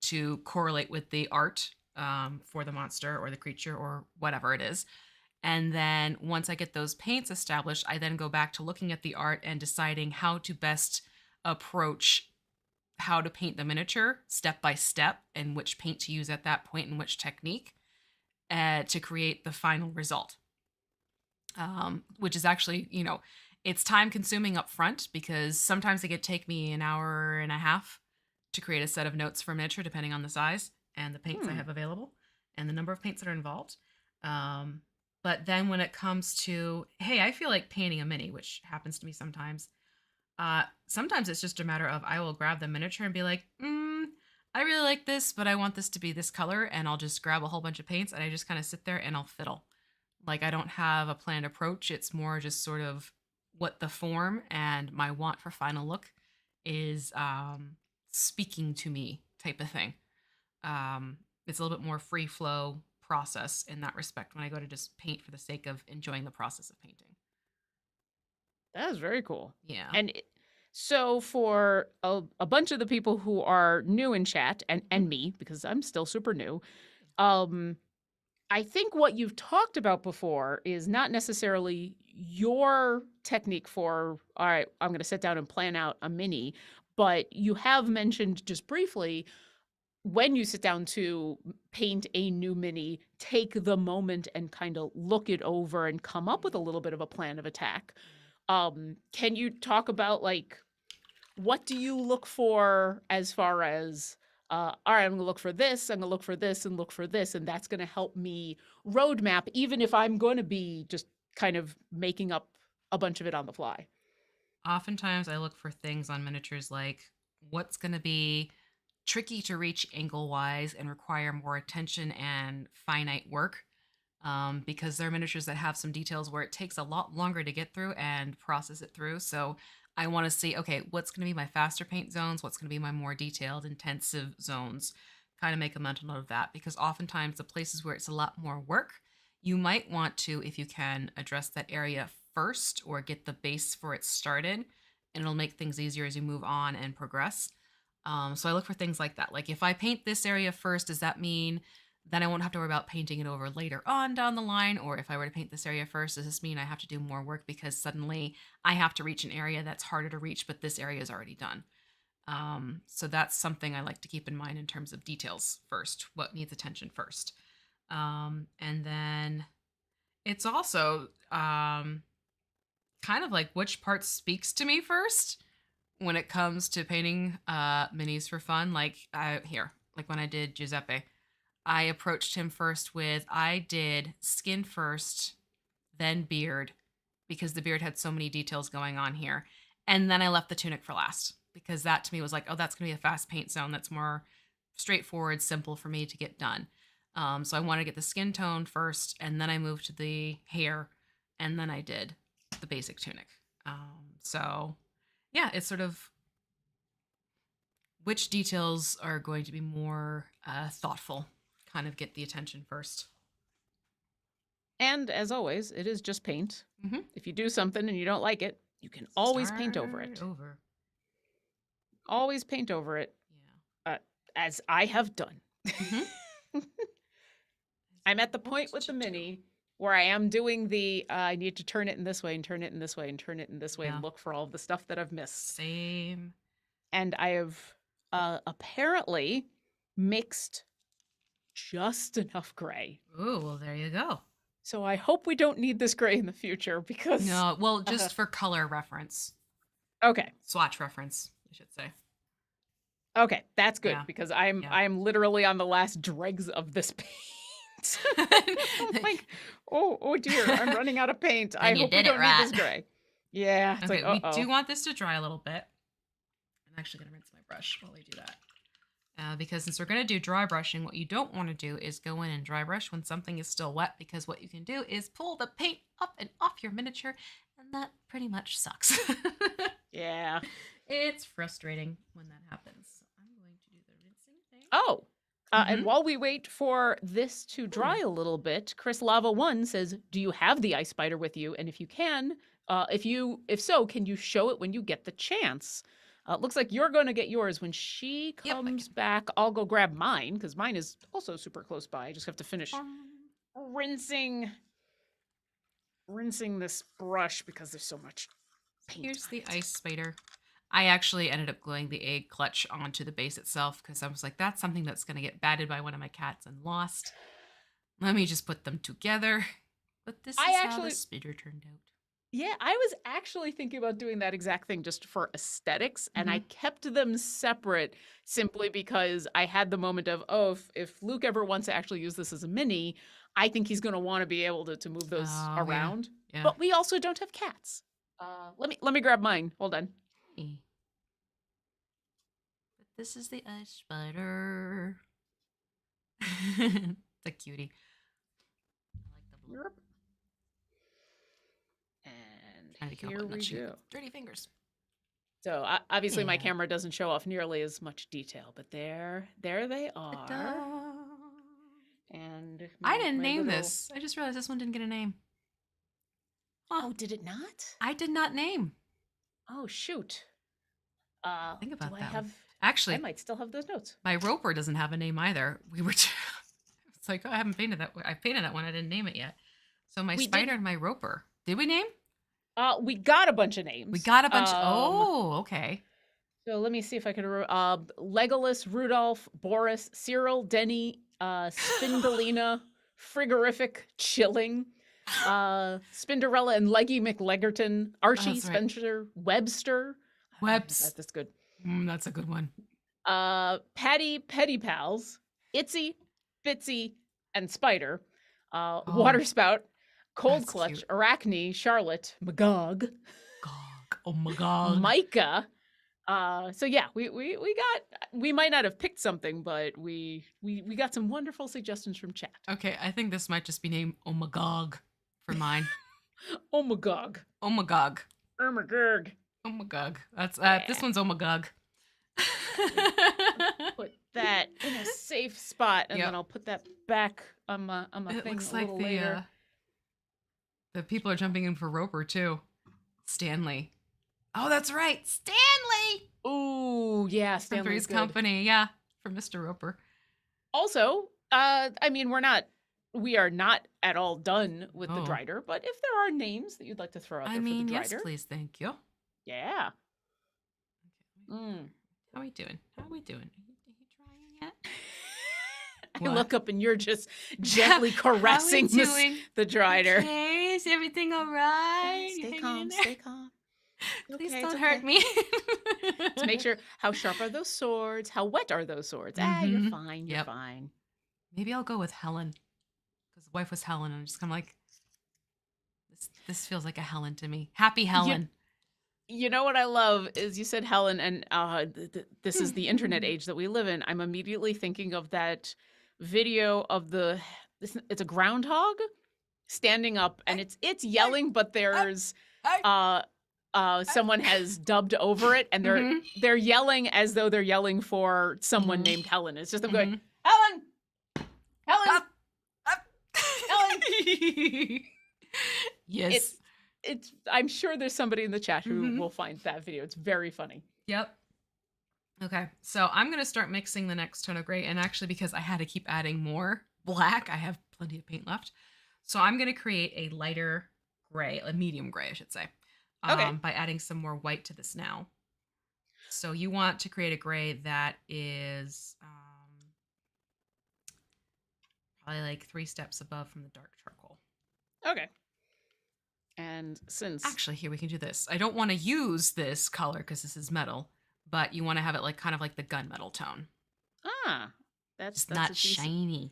to correlate with the art for the monster or the creature or whatever it is. And then once I get those paints established, I then go back to looking at the art and deciding how to best approach how to paint the miniature step by step and which paint to use at that point and which technique to create the final result. Which is actually, it's time consuming up front because sometimes it could take me an hour and a half to create a set of notes for miniature, depending on the size and the paints I have available and the number of paints that are involved. But then when it comes to, hey, I feel like painting a mini, which happens to me sometimes it's just a matter of I will grab the miniature and be like, I really like this, but I want this to be this color. And I'll just grab a whole bunch of paints and I just kind of sit there and I'll fiddle. Like I don't have a planned approach. It's more just sort of what the form and my want for final look is speaking to me type of thing. It's a little bit more free flow process in that respect when I go to just paint for the sake of enjoying the process of painting. That is very cool. Yeah. And so for a bunch of the people who are new in chat and me, because I'm still super new, I think what you've talked about before is not necessarily your technique for, all right, I'm going to sit down and plan out a mini, but you have mentioned just briefly when you sit down to paint a new mini, take the moment and kind of look it over and come up with a little bit of a plan of attack. Can you talk about like, what do you look for as far as, all right, I'm gonna look for this, I'm gonna look for this and look for this, and that's gonna help me roadmap, even if I'm going to be just kind of making up a bunch of it on the fly? Oftentimes I look for things on miniatures like what's going to be tricky to reach angle wise and require more attention and finite work. Because there are miniatures that have some details where it takes a lot longer to get through and process it through. So I want to see, okay, what's going to be my faster paint zones? What's going to be my more detailed, intensive zones? Kind of make a mental note of that because oftentimes the places where it's a lot more work, you might want to, if you can, address that area first or get the base for it started, and it'll make things easier as you move on and progress. So I look for things like that. Like if I paint this area first, does that mean then I won't have to worry about painting it over later on down the line? Or if I were to paint this area first, does this mean I have to do more work because suddenly I have to reach an area that's harder to reach, but this area is already done? So that's something I like to keep in mind in terms of details first, what needs attention first. And then it's also kind of like which part speaks to me first when it comes to painting minis for fun. Like like when I did Giuseppe, I approached him first with, I did skin first, then beard, because the beard had so many details going on here. And then I left the tunic for last, because that to me was like, oh, that's going to be a fast paint zone. That's more straightforward, simple for me to get done. So I wanted to get the skin tone first, and then I moved to the hair, and then I did the basic tunic. So yeah, it's sort of which details are going to be more thoughtful, kind of get the attention first. And as always, it is just paint. Mm-hmm. If you do something and you don't like it, you can always paint over it. Always paint over it. Yeah. As I have done. Mm-hmm. I'm at the point with the mini where I am doing the, I need to turn it in this way and turn it in this way and turn it in this way and look for all of the stuff that I've missed. Same. And I have apparently mixed just enough gray. Ooh, well, there you go. So I hope we don't need this gray in the future because... No, well, just for color reference. Okay. Swatch reference, I should say. Okay, that's good because I'm literally on the last dregs of this paint. I'm like, oh dear, I'm running out of paint. I hope we don't need this gray. Yeah. It's okay, like, we do want this to dry a little bit. I'm actually going to rinse my brush while we do that. Because since we're going to do dry brushing, what you don't want to do is go in and dry brush when something is still wet, because what you can do is pull the paint up and off your miniature, and that pretty much sucks. Yeah. It's frustrating when that happens. So I'm going to do the rinsing thing. Oh, and while we wait for this to dry a little bit, Chris Lava 1 says, do you have the ice spider with you? And if you can, if so, can you show it when you get the chance? Looks like you're going to get yours when she Yep. comes back. I'll go grab mine because mine is also super close by. I just have to finish rinsing this brush because there's so much paint. Here's the ice spider. I actually ended up gluing the egg clutch onto the base itself because I was like, that's something that's going to get batted by one of my cats and lost. Let me just put them together. But this is how the spider turned out. Yeah, I was actually thinking about doing that exact thing just for aesthetics, and I kept them separate simply because I had the moment of, oh, if Luke ever wants to actually use this as a mini, I think he's going to want to be able to move those around. Yeah. But we also don't have cats. Let me grab mine. Hold on. Hey. But this is the ice spider. The cutie. I like the blue. And here we go. Dirty fingers. So obviously my camera doesn't show off nearly as much detail, but there they are. And I didn't name this. I just realized this one didn't get a name. Oh, did it not? I did not name. Oh, shoot. Think about that. Actually, I might still have those notes. My roper doesn't have a name either. It's like, oh, I haven't painted that. I painted that one. I didn't name it yet. So my spider and my roper. Did we name? We got a bunch of names. We got a bunch. Oh, okay. So let me see if I can. Legolas, Rudolph, Boris, Cyril, Denny, Spindalina, Frigorific, Chilling, Spinderella and Leggy McLegerton, Archie, Spencer, Webster. Webs. That's good. That's a good one. Patty, Petty Pals, Itsy, Bitsy, and Spider. Waterspout, Cold Clutch, cute. Arachne, Charlotte, Magog. Oh my God. Micah. So yeah, we might not have picked something, but we got some wonderful suggestions from chat. Okay, I think this might just be named Omagog for mine. Omagog. Omagog. Ermagog. Omagog. That's this one's Omagog. Put that in a safe spot, and then I'll put that back on my it thing looks a like little later. The people are jumping in for Roper too. Stanley. Oh, that's right, Stanley. Ooh, yeah, Stanley's good. Company, yeah, for Mr. Roper. Also, I mean, we are not at all done with the Drider, but if there are names that you'd like to throw out there for the Drider. Yes, please, thank you. Yeah. How are we doing? Are you trying yet? I look up and you're just gently caressing the Drider. Okay, is everything all right? Stay calm, stay calm. Please don't hurt me. To make sure, how sharp are those swords? How wet are those swords? You're fine. You're fine. Maybe I'll go with Helen, because the wife was Helen. I'm just kind of like, this feels like a Helen to me. Happy Helen. You know what I love is you said Helen, and this is the internet age that we live in. I'm immediately thinking of that video of it's a groundhog standing up, and it's yelling, but there's someone has dubbed over it, and they're yelling as though they're yelling for someone named Helen. It's just them going, Helen, Helen, Helen. Yes. I'm sure there's somebody in the chat who will find that video. It's very funny. Yep. Okay, so I'm going to start mixing the next tone of gray, and actually because I had to keep adding more black, I have plenty of paint left. So I'm going to create a lighter gray, a medium gray, I should say, by adding some more white to this now. So you want to create a gray that is probably like 3 steps above from the dark charcoal. Okay. And since... Actually, here, we can do this. I don't want to use this color because this is metal, but you want to have it like kind of like the gunmetal tone. That's not shiny.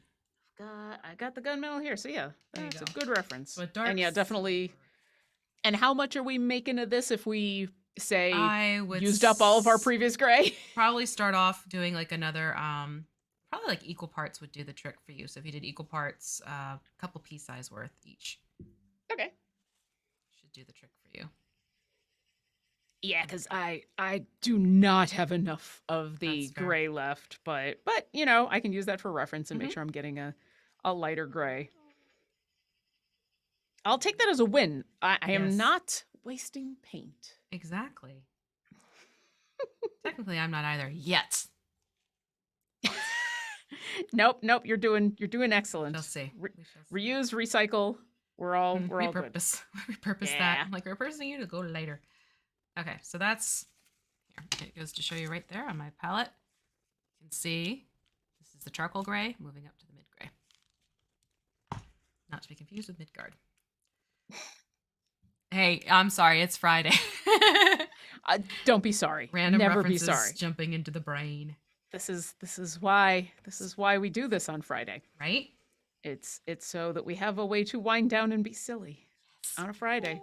I got the gunmetal here, so yeah, that's a good reference. So dark, and yeah, definitely. And how much are we making of this if we say used up all of our previous gray? Probably start off doing like another, probably like equal parts would do the trick for you. So if you did equal parts, a couple pea size worth each. Okay. Should do the trick for you. Yeah, because I do not have enough of the gray left, but you know, I can use that for reference and make sure I'm getting a lighter gray. I'll take that as a win. I am not wasting paint. Exactly. Technically, I'm not either yet. Nope. You're doing excellent. We'll see. Reuse, recycle. We're all good. Repurpose. Repurpose that. I'm like repurposing you to go later. Okay, so that's here. It goes to show you right there on my palette. You can see this is the charcoal gray moving up to the mid gray. Not to be confused with Midgard. Hey, I'm sorry. It's Friday. Don't be sorry. Random Never references be sorry. Jumping into the brain. This is why we do this on Friday. Right? It's so that we have a way to wind down and be silly on a Friday.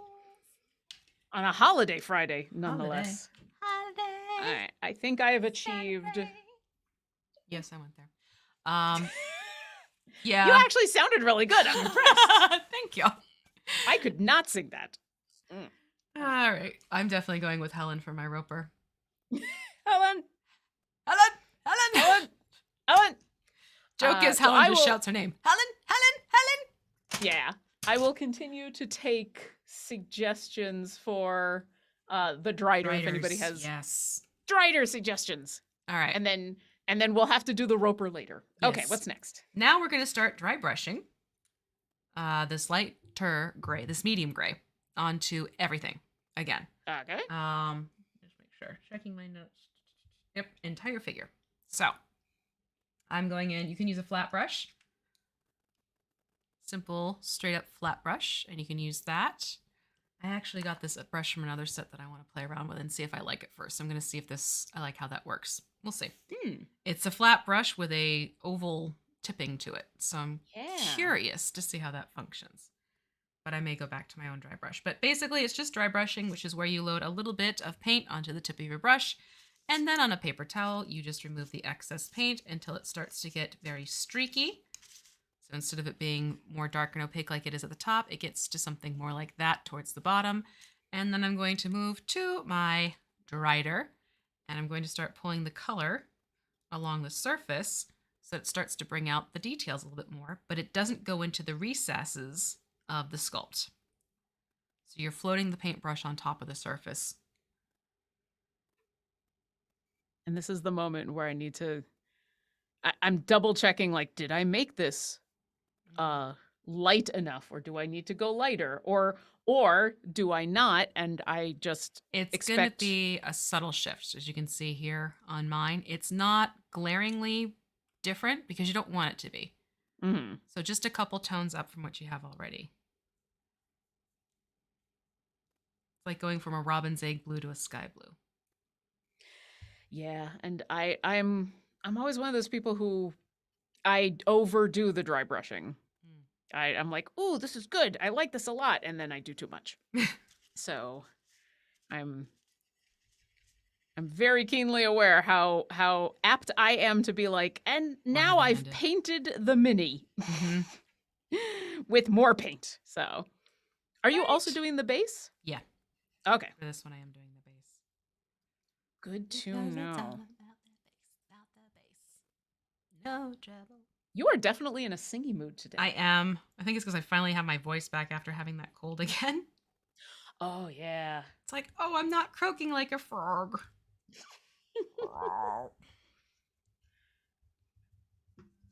On a holiday Friday, nonetheless. Holiday. All right. I think I have achieved. Saturday. Yes, I went there. Yeah. You actually sounded really good. I'm impressed. Thank you. I could not sing that. All right. I'm definitely going with Helen for my roper. Helen. Joke is Helen just shouts her name. Helen. Yeah. I will continue to take suggestions for the Drider if anybody has Drider suggestions. All right. And then we'll have to do the roper later. Yes. Okay, what's next? Now we're going to start dry brushing this lighter gray, this medium gray, onto everything again. Okay. Just make sure. Checking my notes. Yep, entire figure. So I'm going in. You can use a flat brush. Simple, straight up flat brush, and you can use that. I actually got this brush from another set that I want to play around with and see if I like it first. I'm going to see if I like how that works. We'll see. It's a flat brush with a oval tipping to it. So I'm curious to see how that functions. But I may go back to my own dry brush. But basically, it's just dry brushing, which is where you load a little bit of paint onto the tip of your brush. And then on a paper towel, you just remove the excess paint until it starts to get very streaky. So instead of it being more dark and opaque like it is at the top, it gets to something more like that towards the bottom. And then I'm going to move to my Drider, and I'm going to start pulling the color along the surface so that it starts to bring out the details a little bit more, but it doesn't go into the recesses of the sculpt. So you're floating the paintbrush on top of the surface. And this is the moment where I need to... I'm double checking, like, did I make this light enough, or do I need to go lighter, or do I not, and I just It's going to be a subtle shift, as you can see here on mine. It's not glaringly different because you don't want it to be. Mm-hmm. So just a couple tones up from what you have already. It's like going from a robin's egg blue to a sky blue. Yeah, and I'm always one of those people who I overdo the dry brushing. I'm like, ooh, this is good. I like this a lot, and then I do too much. So I'm very keenly aware how apt I am to be like, and now I've painted the mini with more paint. So are you also doing the base? Yeah. Okay. For this one, I am doing the base. Good to know. No trouble. You are definitely in a singy mood today. I am. I think it's because I finally have my voice back after having that cold again. Oh, yeah. It's like, oh, I'm not croaking like a frog.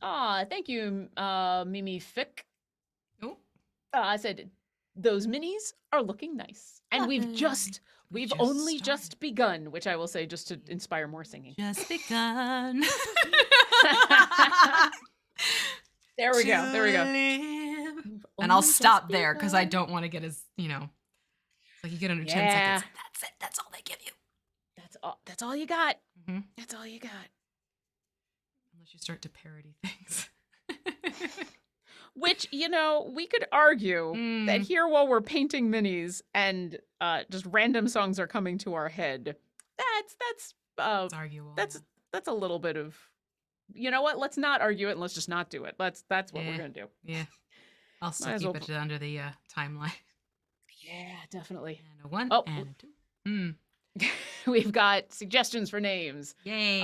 Aw, thank you, Mimi Fick. Oh. I said, those minis are looking nice. And we've only just begun, which I will say just to inspire more singing. Just begun. There we go. And I'll stop there because I don't want to get as, it's like you get under 10 seconds. That's it. That's all they give you. That's all you got. Mm-hmm. That's all you got. Unless you start to parody things. Which, we could argue that here while we're painting minis and just random songs are coming to our head, that's arguable. That's a little bit of, you know what? Let's not argue it and let's just not do it. That's what we're gonna do. Yeah, I'll still keep it under the timeline. Yeah, definitely. And a 1 and a 2. We've got suggestions for names. Yay!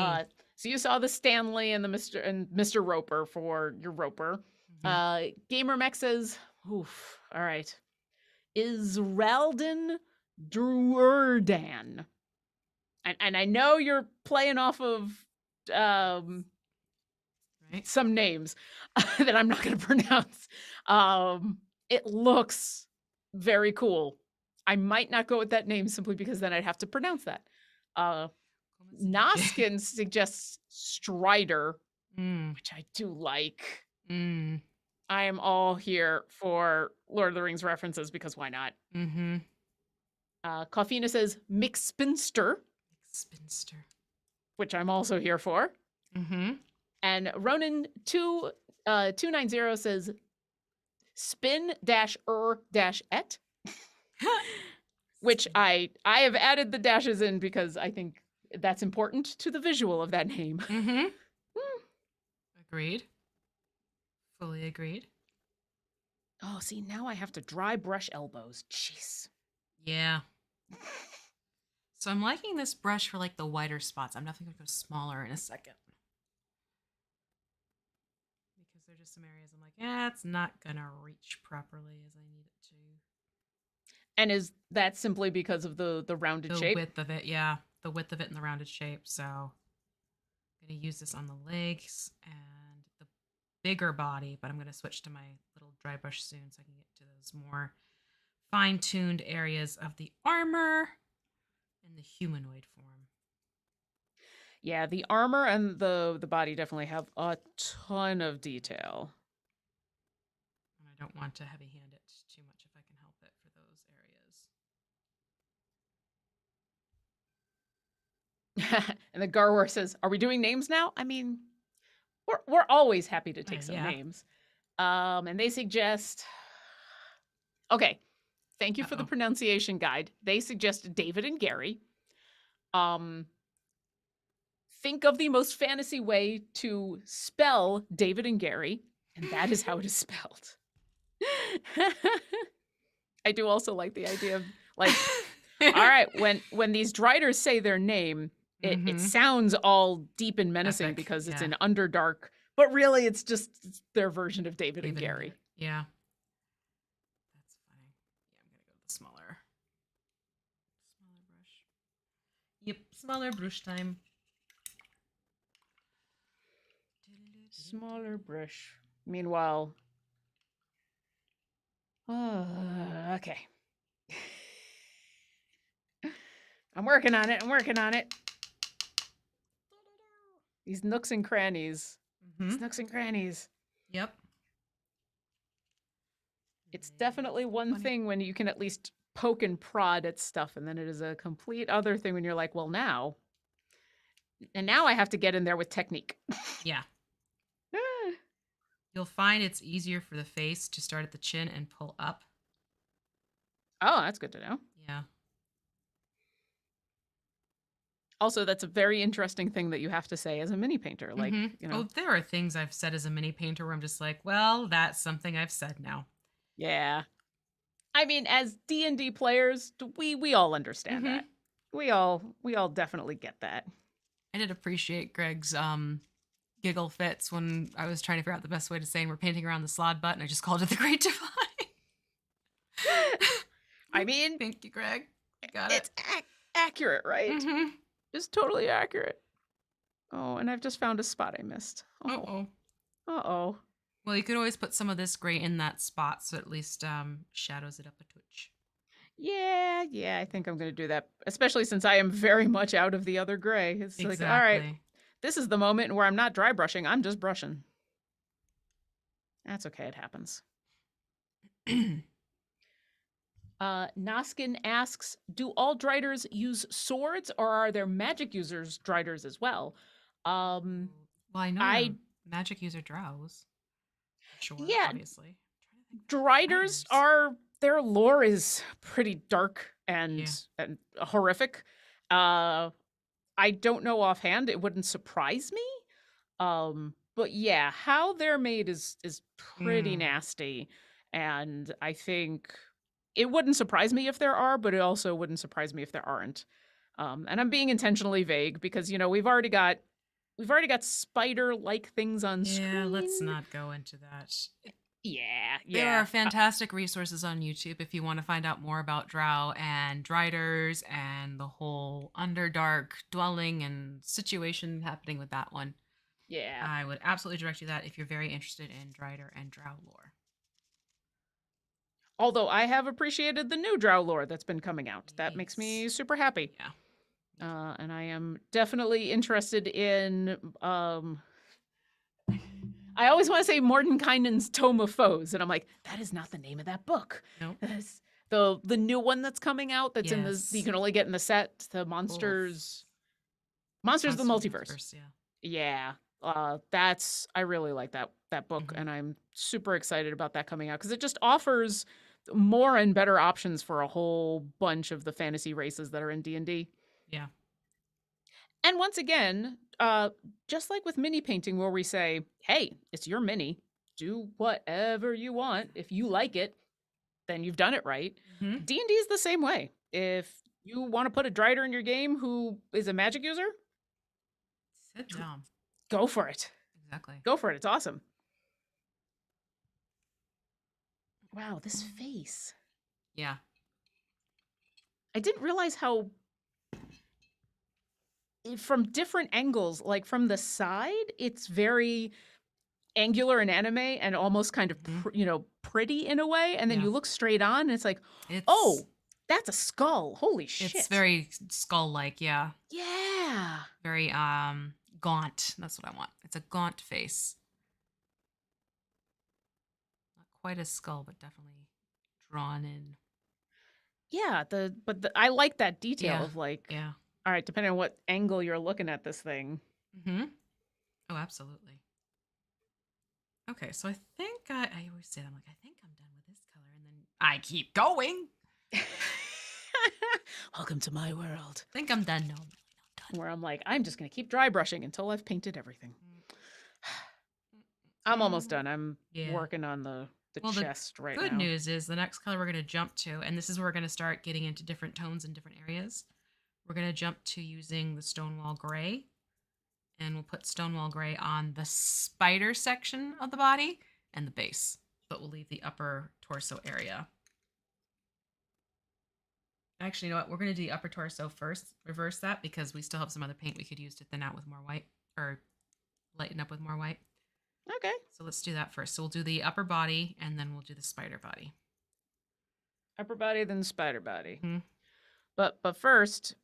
So you saw the Stanley and the Mr. Roper for your Roper. Gamer Mech says, oof, all right. Israeldin Druerdan. And I know you're playing off of um, Right? some names that I'm not going to pronounce. It looks very cool. I might not go with that name simply because then I'd have to pronounce that. Noskin suggests Strider, Mm. which I do like. Mm. I am all here for Lord of the Rings references because why not? Mm-hmm. Coffina says McSpinster, Spinster. which I'm also here for. Mm-hmm. And Ronan 290 says spin dash dash et, which I have added the dashes in because I think that's important to the visual of that name. Mm-hmm. Agreed. Fully agreed. Oh, see, now I have to dry brush elbows. Jeez. Yeah. So I'm liking this brush for like the wider spots. I'm definitely gonna go smaller in a second. Because there's just some areas I'm like, yeah, it's not gonna reach properly as I need it to. And is that simply because of the rounded shape? The width of it, yeah. The width of it and the rounded shape. So I'm gonna use this on the legs and the bigger body, but I'm gonna switch to my little dry brush soon so I can get to those more fine-tuned areas of the armor and the humanoid form. Yeah, the armor and the body definitely have a ton of detail. And I don't want to heavy-hand it too much if I can help it for those And the Garwar says, "Are we doing names now?" I mean, we're always happy to take some yeah. names. And they suggest, okay, thank you for the pronunciation guide. They suggested David and Gary. Think of the most fantasy way to spell David and Gary, and that is how it is spelled. I do also like the idea of like, all right, when these Driders say their name, it sounds all deep and menacing Epic, because it's yeah. an Underdark, but really it's just their version of David and Gary. Yeah. That's funny. Yeah, I'm gonna go with the smaller brush. Yep, smaller brush time. Smaller brush. Meanwhile, okay. I'm working on it. These nooks and crannies. These nooks and crannies. Yep. It's definitely one thing when you can at least poke and prod at stuff, and then it is a complete other thing when you're like, well, now I have to get in there with technique. Yeah. You'll find it's easier for the face to start at the chin and pull up. Oh, that's good to know. Yeah. Also, that's a very interesting thing that you have to say as a mini painter. Like, you know. Oh, there are things I've said as a mini painter where I'm just like, well, that's something I've said now. Yeah. I mean, as D&D players, we all understand that. We all definitely get that. I did appreciate Greg's giggle fits when I was trying to figure out the best way to say, and we're painting around the slot button. I just called it the Great Divide. I mean, thank you, Greg. Got it. It's accurate, right? It's totally accurate. Oh, and I've just found a spot I missed. Oh. Uh-oh. Well, you could always put some of this gray in that spot, so at least shadows it up a touch. Yeah, I think I'm going to do that, especially since I am very much out of the other gray. It's like, all right, this is the moment where I'm not dry brushing, I'm just brushing. That's okay, it happens. Noskin asks, do all Driders use swords, or are there magic users Driders as well? Well, I know magic user drows. Sure, yeah, obviously. Driders are, their lore is pretty dark and horrific. I don't know offhand. It wouldn't surprise me. But yeah, how they're made is pretty nasty. And I think it wouldn't surprise me if there are, but it also wouldn't surprise me if there aren't. And I'm being intentionally vague because, you know, we've already got spider-like things on screen. Yeah, let's not go into that. Yeah, There are yeah. fantastic resources on YouTube if you want to find out more about drow and driders and the whole underdark dwelling and situation happening with that one. Yeah. I would absolutely direct you that if you're very interested in Drider and Drow lore. Although I have appreciated the new Drow lore that's been coming out. That makes Yes. me super happy. Yeah. And I am definitely interested in I always want to say Mordenkainen's Tome of Foes, and I'm like, that is not the name of that book. Nope. That's the new one that's coming out that's in the you can only get in the set, the Monsters of the Multiverse. Yeah. Yeah. That's I really like that book, Mhm. and I'm super excited about that coming out because it just offers more and better options for a whole bunch of the fantasy races that are in D&D. Yeah. And once again, just like with mini painting where we say, "Hey, it's your mini. Do whatever you want. If you like it, then you've done it right." Mhm. D&D is the same way. If you want to put a Drider in your game who is a magic user, Sit down. go for it. Exactly. Go for it. It's awesome. Wow, this face. Yeah. I didn't realize how from different angles, like from the side, it's very angular and anime and almost kind of pretty in a way, and then Yeah. you look straight on and it's like, It's oh, that's a skull. Holy shit. It's very skull-like, yeah. Yeah. Very gaunt. That's what I want. It's a gaunt face. Not quite a skull, but definitely drawn in. Yeah, I like that detail of like, yeah. all right, depending on what angle you're looking at this thing. Mm-hmm. Oh, absolutely. Okay, so I think I always say that, I'm like, I think I'm done with this color, and then I keep going. Welcome to my world. I think I'm done. No, I'm really not done. Where I'm like, I'm just gonna keep dry brushing until I've painted everything. I'm almost done. I'm working on the chest right now. Good news is the next color we're going to jump to, and this is where we're going to start getting into different tones in different areas. We're going to jump to using the Stonewall Gray, and we'll put Stonewall Gray on the spider section of the body and the base, but we'll leave the upper torso area. Actually, you know what? We're going to do the upper torso first, reverse that, because we still have some other paint we could use to thin out with more white, or lighten up with more white. Okay. So let's do that first. So we'll do the upper body, and then we'll do the spider body. Upper body, then spider body. Mm-hmm. But first,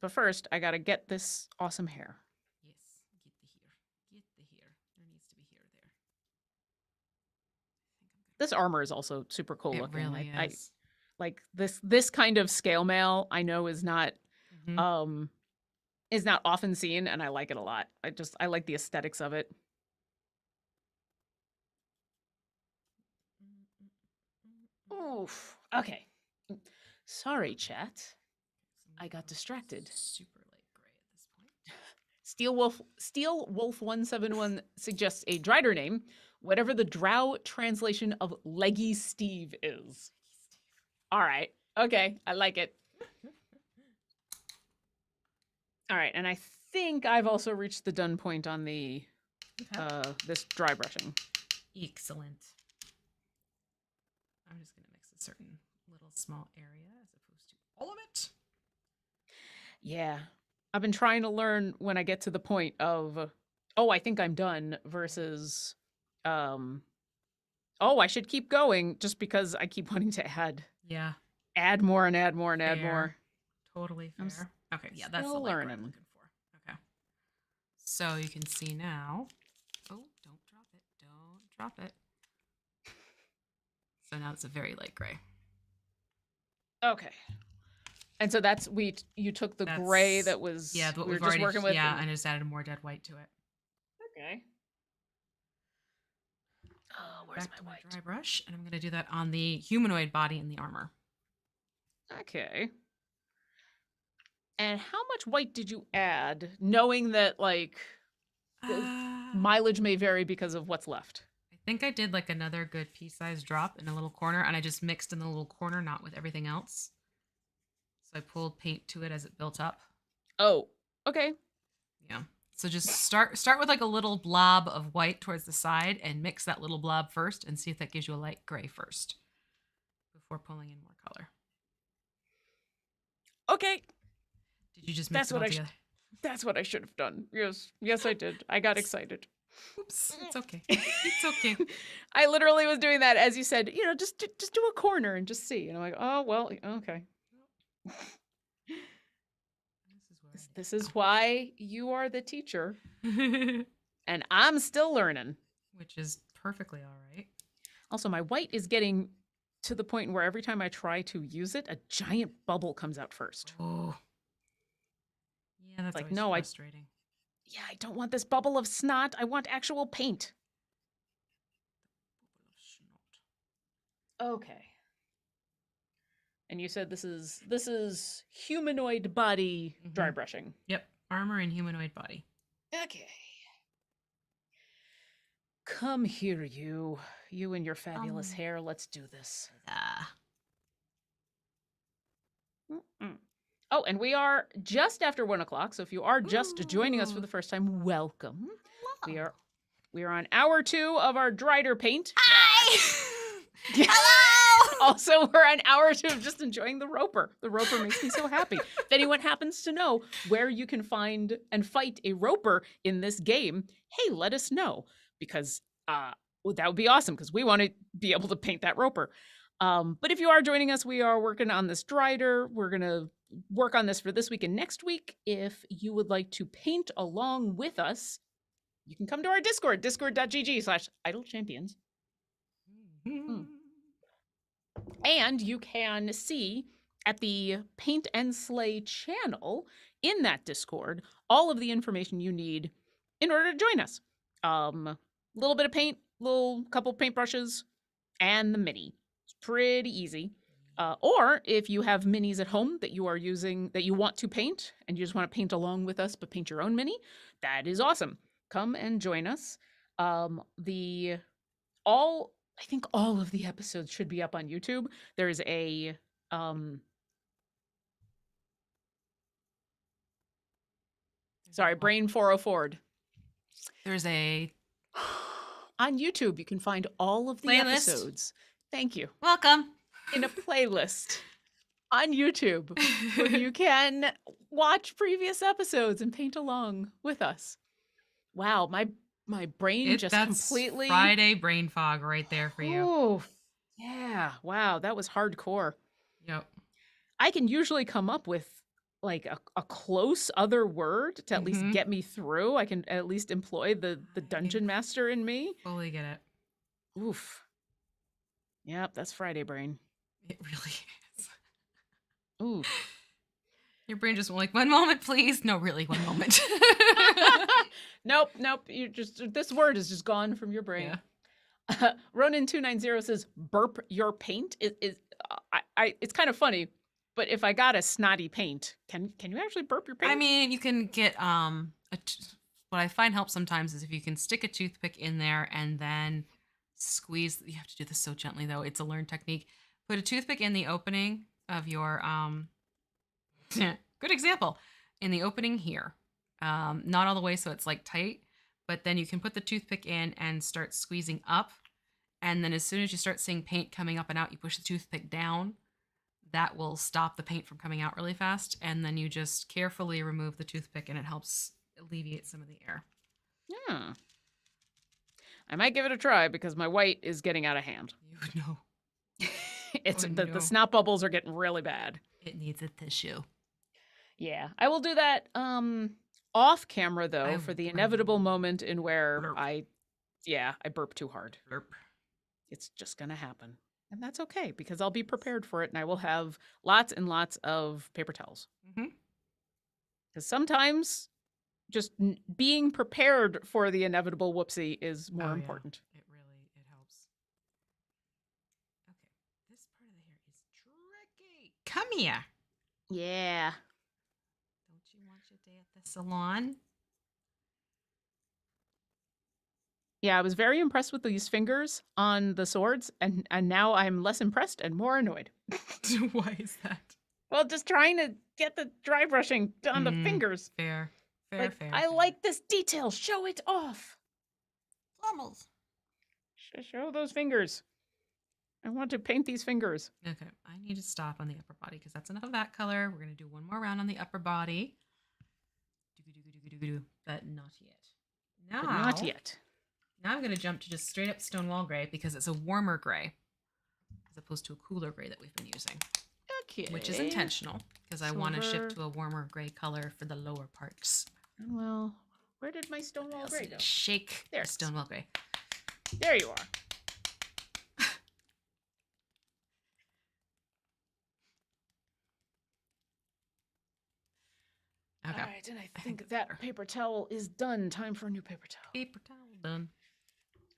I gotta get this awesome hair. Yes, get the hair. Get the hair. There needs to be hair there. This armor is also super cool looking. It really is. Like this kind of scale mail I know is not often seen, and I like it a lot. I like the aesthetics of it. Oof. Okay. Sorry, chat. I got distracted. Super light gray at this point. Steel Wolf 171 suggests a Drider name, whatever the drow translation of Leggy Steve is. All right. Okay. I like it. All right. And I think I've also reached the done point on the this dry brushing. Excellent. I'm just going to mix a certain little small area as opposed to all of it. Yeah. I've been trying to learn when I get to the point of, oh, I think I'm done versus, oh, I should keep going just because I keep wanting to add. Yeah. Add more and add more and add more. Totally fair. Okay, yeah, that's the light I'm looking for. Okay. So you can see now. Oh, don't drop it. Don't drop it. So now it's a very light gray. Okay. And so you took the gray that was what we were just working with. Yeah, and just added more dead white to it. Okay. Oh, where's my white? Dry brush, and I'm going to do that on the humanoid body and the armor. Okay. And how much white did you add, knowing that like mileage may vary because of what's left? I think I did like another good pea-sized drop in a little corner, and I just mixed in the little corner, not with everything else. So I pulled paint to it as it built up. Oh, okay. Yeah. So just start with like a little blob of white towards the side and mix that little blob first and see if that gives you a light gray first before pulling in more color. Okay. Did you just mix it all together? That's what I should have done. Yes, I did. I got excited. Oops, it's okay. It's okay. I literally was doing that as you said, just do a corner and just see. And I'm like, oh, well, okay. This is why you are the teacher. And I'm still learning. Which is perfectly all right. Also, my white is getting to the point where every time I try to use it, a giant bubble comes out first. Oh. Yeah, that's like, always no, frustrating. I don't want this bubble of snot. I want actual paint. Okay. And you said this is humanoid body dry brushing. Yep, armor and humanoid body. Okay. Come here, you and your fabulous hair. Let's do this. Oh, and we are just after 1 o'clock. So if you are just joining us for the first time, welcome. Hello. We are on hour 2 of our Drider paint. Hi. Hello. Also, we're on hour 2 of just enjoying the roper. The roper makes me so happy. If anyone happens to know where you can find and fight a roper in this game, hey, let us know, because that would be awesome, because we want to be able to paint that roper. But if you are joining us, we are working on this Drider. We're going to work on this for this week and next week. If you would like to paint along with us, you can come to our Discord, discord.gg/idlechampions. And you can see at the Paint and Slay channel in that Discord all of the information you need in order to join us. Little bit of paint, couple paintbrushes, and the mini. It's pretty easy. Or if you have minis at home that you are using, that you want to paint, and you just want to paint along with us, but paint your own mini, that is awesome. Come and join us. I think all of the episodes should be up on YouTube. There's a sorry, brain 404'd. There's a on YouTube you can find all of the playlist. Episodes. Thank you. Welcome. In a playlist on YouTube where you can watch previous episodes and paint along with us. Wow, my brain just completely Friday brain fog right there for you. Oh, yeah. Wow, that was hardcore. Yep. I can usually come up with like a close other word to at least get me through. I can at least employ the dungeon master in me. Fully get it. Oof. Yep, that's Friday brain. It really is. Ooh. Your brain just went like, 1 moment, please. No, really, 1 moment. Nope. You just, this word is just gone from your brain. Yeah. Ronin290 says, burp your paint. It's kind of funny, but if I got a snotty paint, can you actually burp your paint? I mean, you can get, what I find helps sometimes is if you can stick a toothpick in there and then squeeze. You have to do this so gently, though. It's a learned technique. Put a toothpick in the opening of your, good example, in the opening here. Not all the way so it's like tight, but then you can put the toothpick in and start squeezing up. And then as soon as you start seeing paint coming up and out, you push the toothpick down. That will stop the paint from coming out really fast. And then you just carefully remove the toothpick and it helps alleviate some of the air. Yeah. I might give it a try because my white is getting out of hand. You know. The snot bubbles are getting really bad. It needs a tissue. Yeah. I will do that off camera though for the inevitable moment in where I burp too hard. Blurp. It's just going to happen. And that's okay because I'll be prepared for it and I will have lots and lots of paper towels. Because sometimes just being prepared for the inevitable whoopsie is more important. Yeah. It helps. Okay. This part of the hair is tricky. Come here. Yeah. Don't you want your day at the salon? Yeah, I was very impressed with these fingers on the swords, and now I'm less impressed and more annoyed. Why is that? Well, just trying to get the dry brushing on the fingers. Fair. Fair, Like, fair, I fair. like this detail. Show it off. Almost. Show those fingers. I want to paint these fingers. Okay, I need to stop on the upper body because that's enough of that color. We're going to do one more round on the upper body. But not yet. But not yet. Now I'm going to jump to just straight up Stonewall Gray because it's a warmer gray as opposed to a cooler gray that we've been using. Okay. Which is intentional because I want to Silver. shift to a warmer gray color for the lower parts. Well, where did my Stonewall Gray go? Shake there. The Stonewall Gray. There you are. Okay. All right, and I think that paper towel is done. Time for a new paper towel. Paper towel done.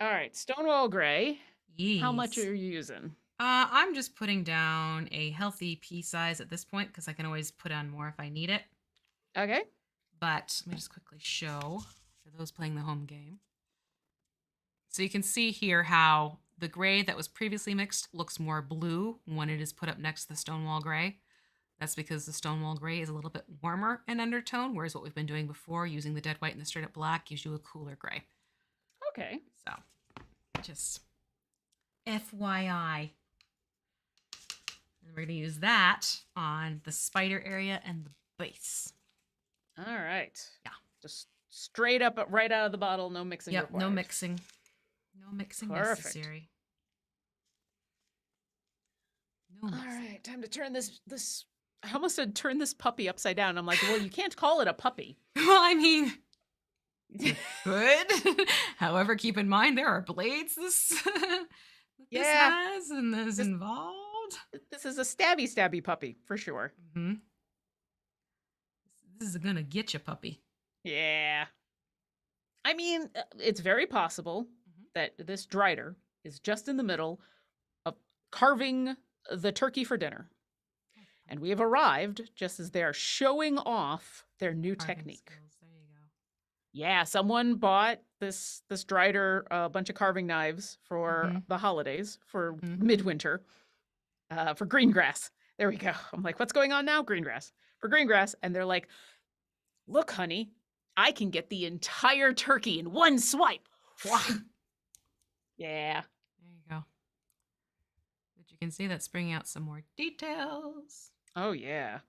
All right, Stonewall Gray. Yes. How much are you using? I'm just putting down a healthy pea size at this point because I can always put on more if I need it. Okay. But let me just quickly show for those playing the home game. So you can see here how the gray that was previously mixed looks more blue when it is put up next to the Stonewall Gray. That's because the Stonewall Gray is a little bit warmer in undertone, whereas what we've been doing before, using the dead white and the straight up black, gives you a cooler gray. Okay. So, just FYI. And we're going to use that on the spider area and the base. All right. Yeah. Just straight up, right out of the bottle, no mixing Yep, required. no mixing. No mixing Perfect. necessary. No All mixing. right, time to turn this I almost said turn this puppy upside down. I'm like, well, you can't call it a puppy. Well, I mean, good. However, keep in mind there are blades this has and this involved. This is a stabby puppy for sure. Mm-hmm. This is gonna get you, puppy. Yeah. I mean, it's very possible that this Drider is just in the middle of carving the turkey for dinner. And we have arrived just as they're showing off their new technique. Skills. There you go. Yeah, someone bought this Drider a bunch of carving knives for the holidays, for midwinter, for green grass. There we go. I'm like, what's going on now? Green grass. For green grass. And they're like, look, honey, I can get the entire turkey in one swipe. Yeah. There you go. But you can see that's bringing out some more details. Oh, yeah.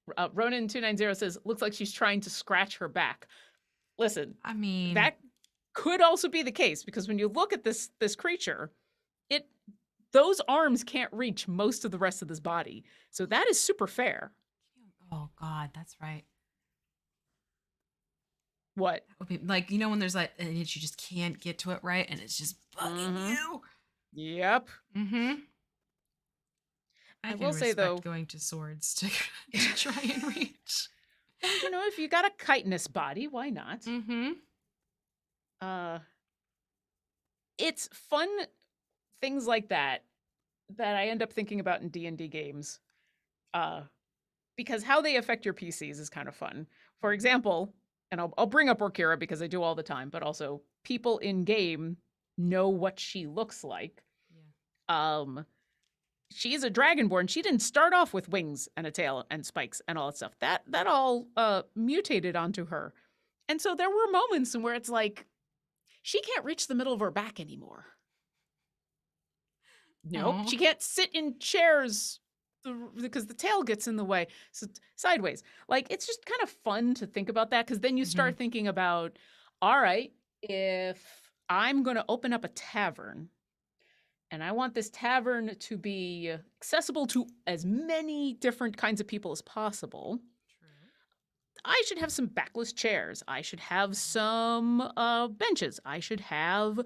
Ronan290 says, looks like she's trying to scratch her back. Listen, I mean, that could also be the case because when you look at this creature, those arms can't reach most of the rest of this body. So that is super fair. oh God, that's right. What? Okay, like, you know, when there's like an itch, you just can't get to it right, and it's just bugging you. Yep. Mm-hmm. I will say though, going to swords to try and reach. You know, if you got a chitinous body, why not? Mm-hmm. It's fun things like that I end up thinking about in D&D games. Because how they affect your PCs is kind of fun. For example, and I'll bring up Orkira because I do all the time, but also people in game know what she looks like. Yeah. She's a dragonborn. She didn't start off with wings and a tail and spikes and all that stuff. That all mutated onto her. And so there were moments where it's like, she can't reach the middle of her back anymore. Nope. She can't sit in chairs because the tail gets in the way. So sideways. Like, it's just kind of fun to think about that because then you start thinking about, all right, if I'm going to open up a tavern and I want this tavern to be accessible to as many different kinds of people as possible, I should have some backless chairs. I should have some benches. I should have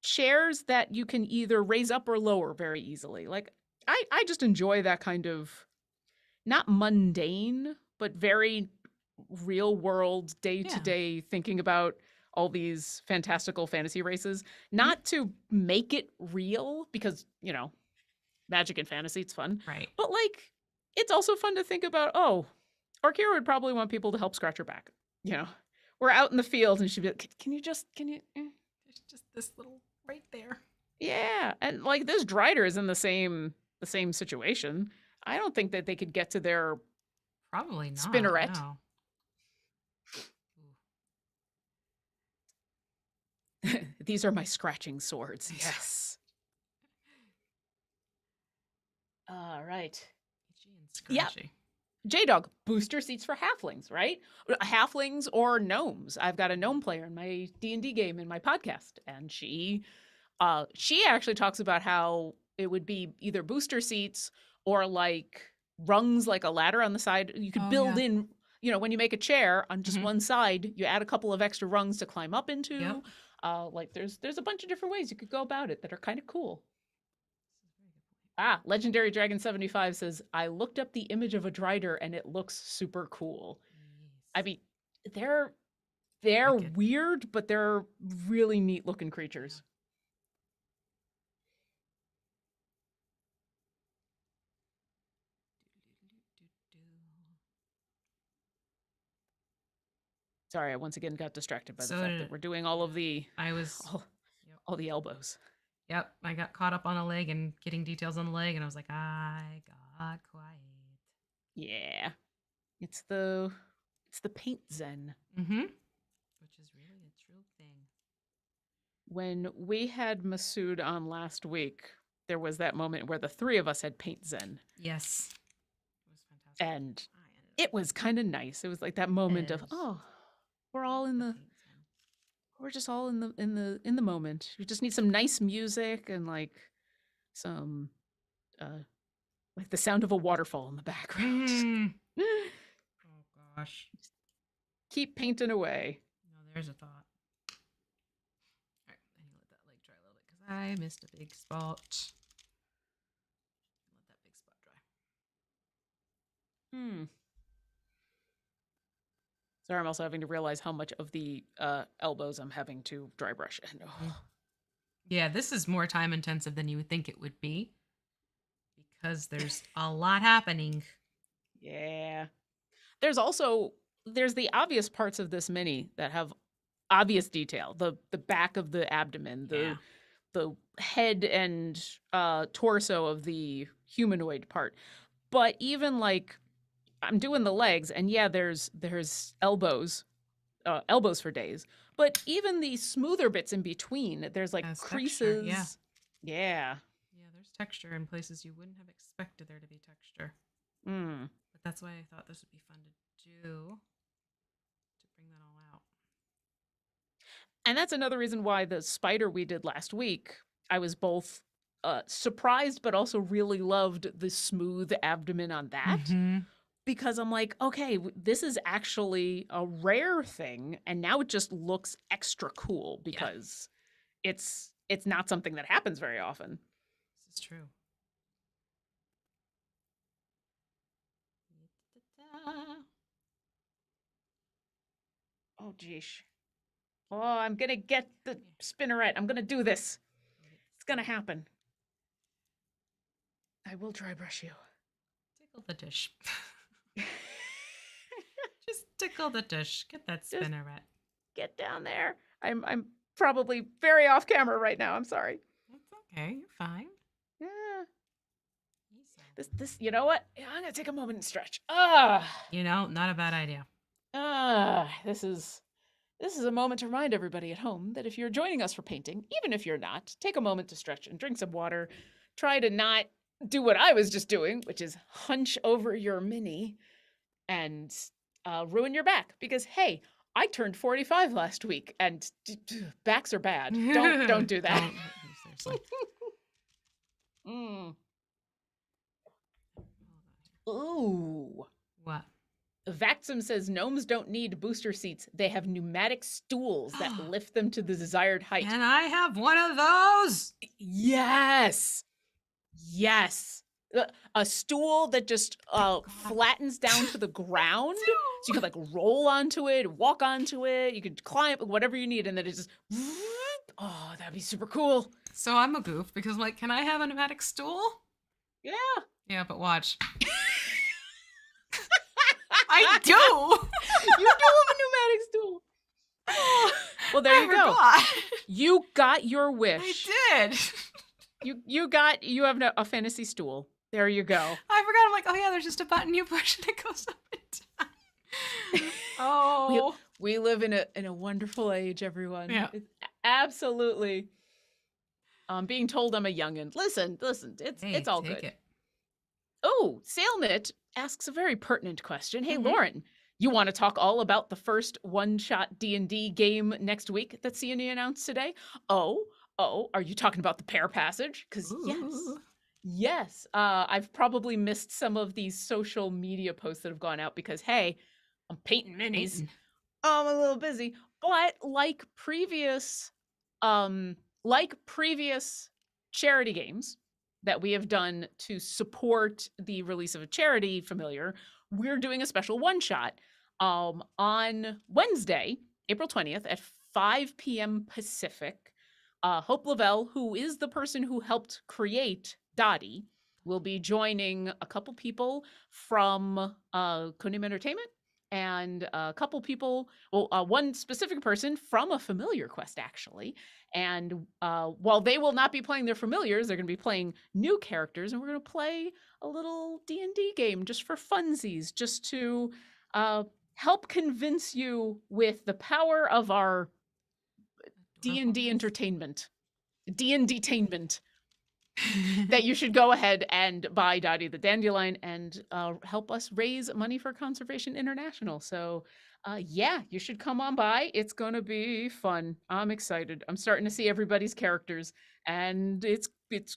chairs that you can either raise up or lower very easily. Like, I just enjoy that kind of, not mundane, but very real world, day-to-day thinking about all these fantastical fantasy races. Not to make it real, because, you know, magic and fantasy, it's fun. Right. But, like, it's also fun to think about, oh, Orkira would probably want people to help scratch her back. You know, we're out in the field and she'd be like, can you? There's just this little right there. Yeah. And like this Drider is in the same situation. I don't think that they could get to their Probably not. Spinneret. No. These are my scratching swords. Yes. All right. Yeah. J-Dog, booster seats for halflings, right? Halflings or gnomes. I've got a gnome player in my D&D game in my podcast, and she actually talks about how it would be either booster seats or like rungs, like a ladder on the side. You could build in, when you make a chair on just one side, you add a couple of extra rungs to climb up into. Yep. Like there's a bunch of different ways you could go about it that are kind of cool. Legendary Dragon 75 says, I looked up the image of a Drider and it looks super cool. I mean, they're weird, but they're really neat looking creatures. Sorry, I once again got distracted by the fact that we're doing all of the all the elbows. Yep, I got caught up on a leg and getting details on the leg, and I was like, I got quiet. Yeah, it's the paint zen, which is really a true thing. When we had Masood on last week, there was that moment where the three of us had paint zen. Yes, it was fantastic, and it was kind of nice. It was like that moment of we're all in the. We're just all in the moment. We just need some nice music and like some like the sound of a waterfall in the background. Oh gosh. Keep painting away. No, there's a thought. All right, I need to let that leg dry a little bit because I missed a big spot. Let that big spot dry. Sorry, I'm also having to realize how much of the elbows I'm having to dry brush. And yeah, this is more time intensive than you would think it would be because there's a lot happening. Yeah. There's the obvious parts of this mini that have obvious detail. The back of the abdomen, the head and torso of the humanoid part. But even like I'm doing the legs, and there's elbows for days. But even the smoother bits in between, there's like creases. Texture, yeah, there's texture in places you wouldn't have expected there to be texture. But that's why I thought this would be fun to do, to bring that all out. And that's another reason why the spider we did last week, I was both surprised, but also really loved the smooth abdomen on that. Because I'm like, okay, this is actually a rare thing, and now it just looks extra cool because it's not something that happens very often. This is true. Oh, geesh. Oh, I'm going to get the spinneret. I'm going to do this. It's going to happen. I will dry brush you. Tickle the dish. Just tickle the dish. Get that spinneret. Get down there. I'm probably very off camera right now. I'm sorry. That's okay. You're fine. Yeah. This. You know what? I'm gonna take a moment and stretch. Not a bad idea. This is a moment to remind everybody at home that if you're joining us for painting, even if you're not, take a moment to stretch and drink some water. Try to not do what I was just doing, which is hunch over your mini and ruin your back. Because hey, I turned 45 last week, and backs are bad. Don't do that. Seriously. Ooh. What? Vaxum says gnomes don't need booster seats. They have pneumatic stools that lift them to the desired height. Can I have one of those? Yes. A stool that just flattens down to the ground. So you could like roll onto it, walk onto it. You could climb, whatever you need. And then it just, oh, that'd be super cool. So I'm a goof because I'm like, can I have a pneumatic stool? Yeah. Yeah, but watch. I do. You do have a pneumatic stool. Well, there you go. You got your wish. I did. You have a fantasy stool. There you go. I forgot. I'm like, oh yeah, there's just a button you push and it goes up and We Oh. we live in a wonderful age, everyone. Yeah. Absolutely. Being told I'm a youngin. Listen, it's Hey, all take good. it. Oh, Sailknit asks a very pertinent question. Hey, Mhm. Lauren, you want to talk all about the first one-shot D&D game next week that CNE announced today? Oh, are you talking about the Pair Passage? Because Ooh. yes. I've probably missed some of these social media posts that have gone out because, hey, I'm painting minis. Painting. I'm a little busy, but um, like previous charity games that we have done to support the release of a charity familiar, we're doing a special one shot on Wednesday, April 20th at 5 p.m. Pacific. Hope Lavelle, who is the person who helped create Dottie, will be joining a couple people from Codename Entertainment and a couple people, well, one specific person from a familiar quest, actually. And while they will not be playing their familiars, they're going to be playing new characters, and we're going to play a little D&D game just for funsies, just to uh, help convince you with the power of our D&D Adorableness. entertainment, D&D-tainment, that you should go ahead and buy Dottie the Dandelion and help us raise money for Conservation International. So, yeah, you should come on by. It's going to be fun. I'm excited. I'm starting to see everybody's characters, and it's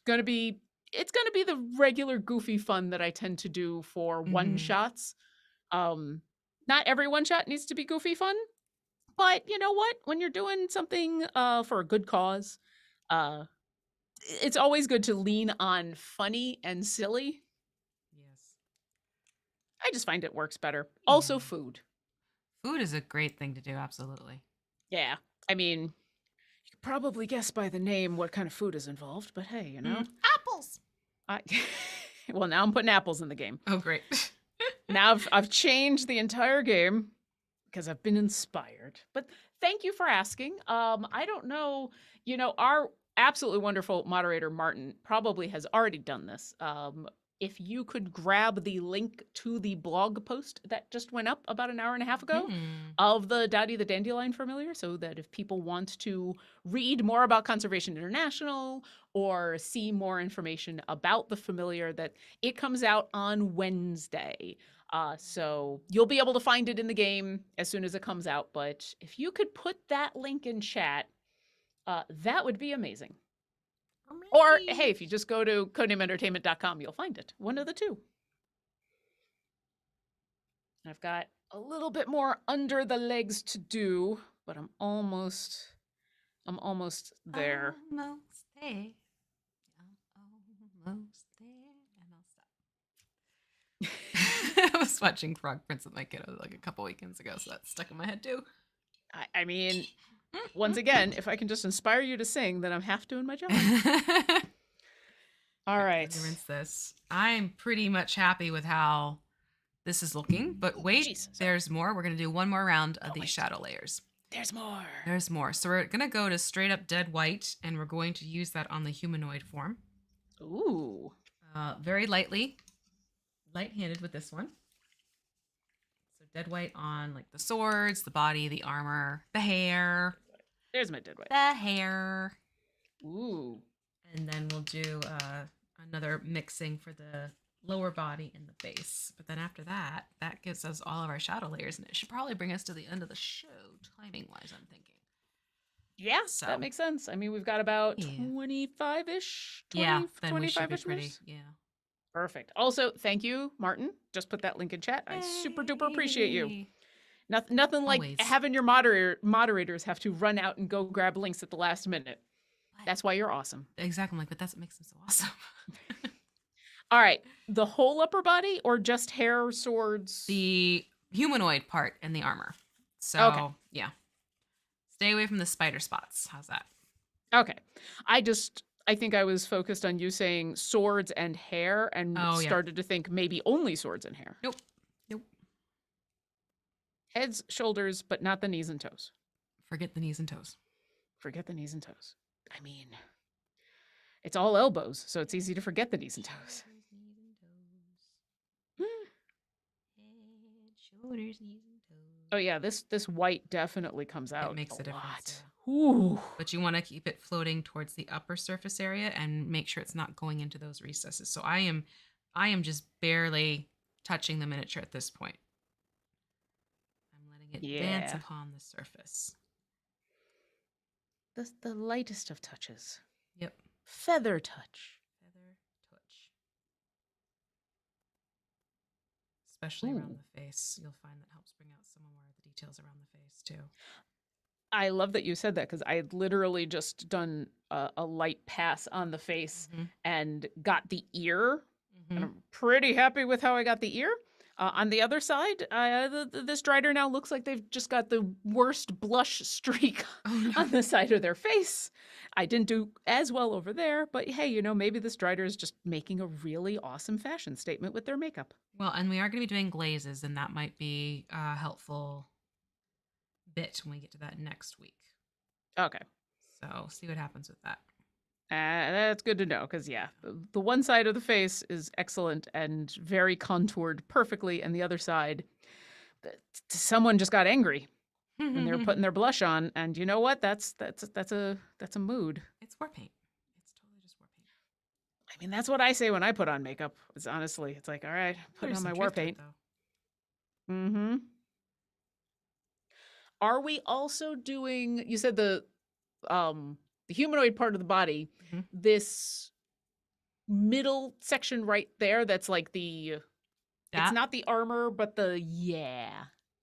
going to be the regular goofy fun that I tend to do for one Mhm. shots. Um, Not every one shot needs to be goofy fun, but you know what? When you're doing something for a good cause, uh, it's always good to lean on funny and silly. Yes. I just find it works better. Yeah. Also, food. Food is a great thing to do, absolutely. Yeah. I mean, you could probably guess by the name what kind of food is involved, but hey, Apples. I well, now I'm putting apples in the game. Oh, great. Now I've changed the entire game because I've been inspired. But thank you for asking. I don't know, our absolutely wonderful moderator Martin probably has already done this. If you could grab the link to the blog post that just went up about an hour and a half ago Mhm. of the Dottie the Dandelion familiar, so that if people want to read more about Conservation International or see more information about the familiar, that it comes out on Wednesday. So you'll be able to find it in the game as soon as it comes out. But if you could put that link in chat, that would be amazing. Or hey, if you just go to codenameentertainment.com, you'll find it. One of the two. I've got a little bit more under the legs to do, but I'm almost there. Almost there. Almost there. And I'll stop. I was watching Frog Prince with my kiddo like a couple weekends ago, so that's stuck in my head too. I mean, once again, if I can just inspire you to sing, then I'm half doing my job. All right. Let me rinse this. I'm pretty much happy with how this is looking, but wait, Jesus. there's more. We're going to do one more round of these wait. shadow layers. There's more. There's more. So we're going to go to straight up dead white, and we're going to use that on the humanoid form. Ooh. Very lightly, light-handed with this one. So dead white on like the swords, the body, the armor, the hair. There's my dead white. The hair. Ooh. And then we'll do another mixing for the lower body and the face. But then after that, that gives us all of our shadow layers, and it should probably bring us to the end of the show, timing-wise, I'm thinking. Yeah, So that makes sense. I mean, we've got about yeah. 25-ish, 20, Yeah, then we should be 25-ish pretty. minutes. Yeah. Perfect. Also, thank you, Martin. Just put that link in chat. I super duper appreciate you. Yay. Nothing like Always. having your moderators have to run out and go grab links at the last minute. That's why you're awesome. Exactly. I'm like, but that's what makes them so awesome. All right. The whole upper body or just hair, swords? The humanoid part and the armor. So, Okay. yeah. Stay away from the spider spots. How's that? Okay. I think I was focused on you saying swords and hair and started to think maybe only swords and hair. Nope. Heads, shoulders, but not the knees and toes. Forget the knees and toes. Forget the knees and toes. I mean, it's all elbows, so it's easy to forget the knees and toes. Head, shoulders, knees, and toes. Oh yeah, this white definitely comes It out a makes a difference, lot. yeah. Ooh. But you want to keep it floating towards the upper surface area and make sure it's not going into those recesses. So I am just barely touching the miniature at this point. I'm letting it dance Yeah. upon the surface. The lightest of touches. Yep. Feather touch. Feather touch. Especially Ooh. around the face. You'll find that helps bring out some more of the details around the face too. I love that you said that because I had literally just done a light pass on the face Mm-hmm. and got the ear, and Mm-hmm. I'm pretty happy with how I got the ear. On the other side, this Drider now looks like they've just got the worst blush streak Oh no. on the side of their face. I didn't do as well over there, but hey, you know, maybe this Drider is just making a really awesome fashion statement with their makeup. Well, and we are going to be doing glazes, and that might be a helpful bit when we get to that next week. Okay. So see what happens with that. That's good to know because, yeah, the one side of the face is excellent and very contoured perfectly, and the other side, someone just got angry when they were putting their blush on, and you know what? That's a mood. It's war paint. It's totally just war paint. I mean, that's what I say when I put on makeup. It's honestly, it's like, all right, put on my war paint. Mm-hmm. Are we also doing? You said the humanoid part of the body. Mm-hmm. This middle section right there. That's like the. It's not the armor, but the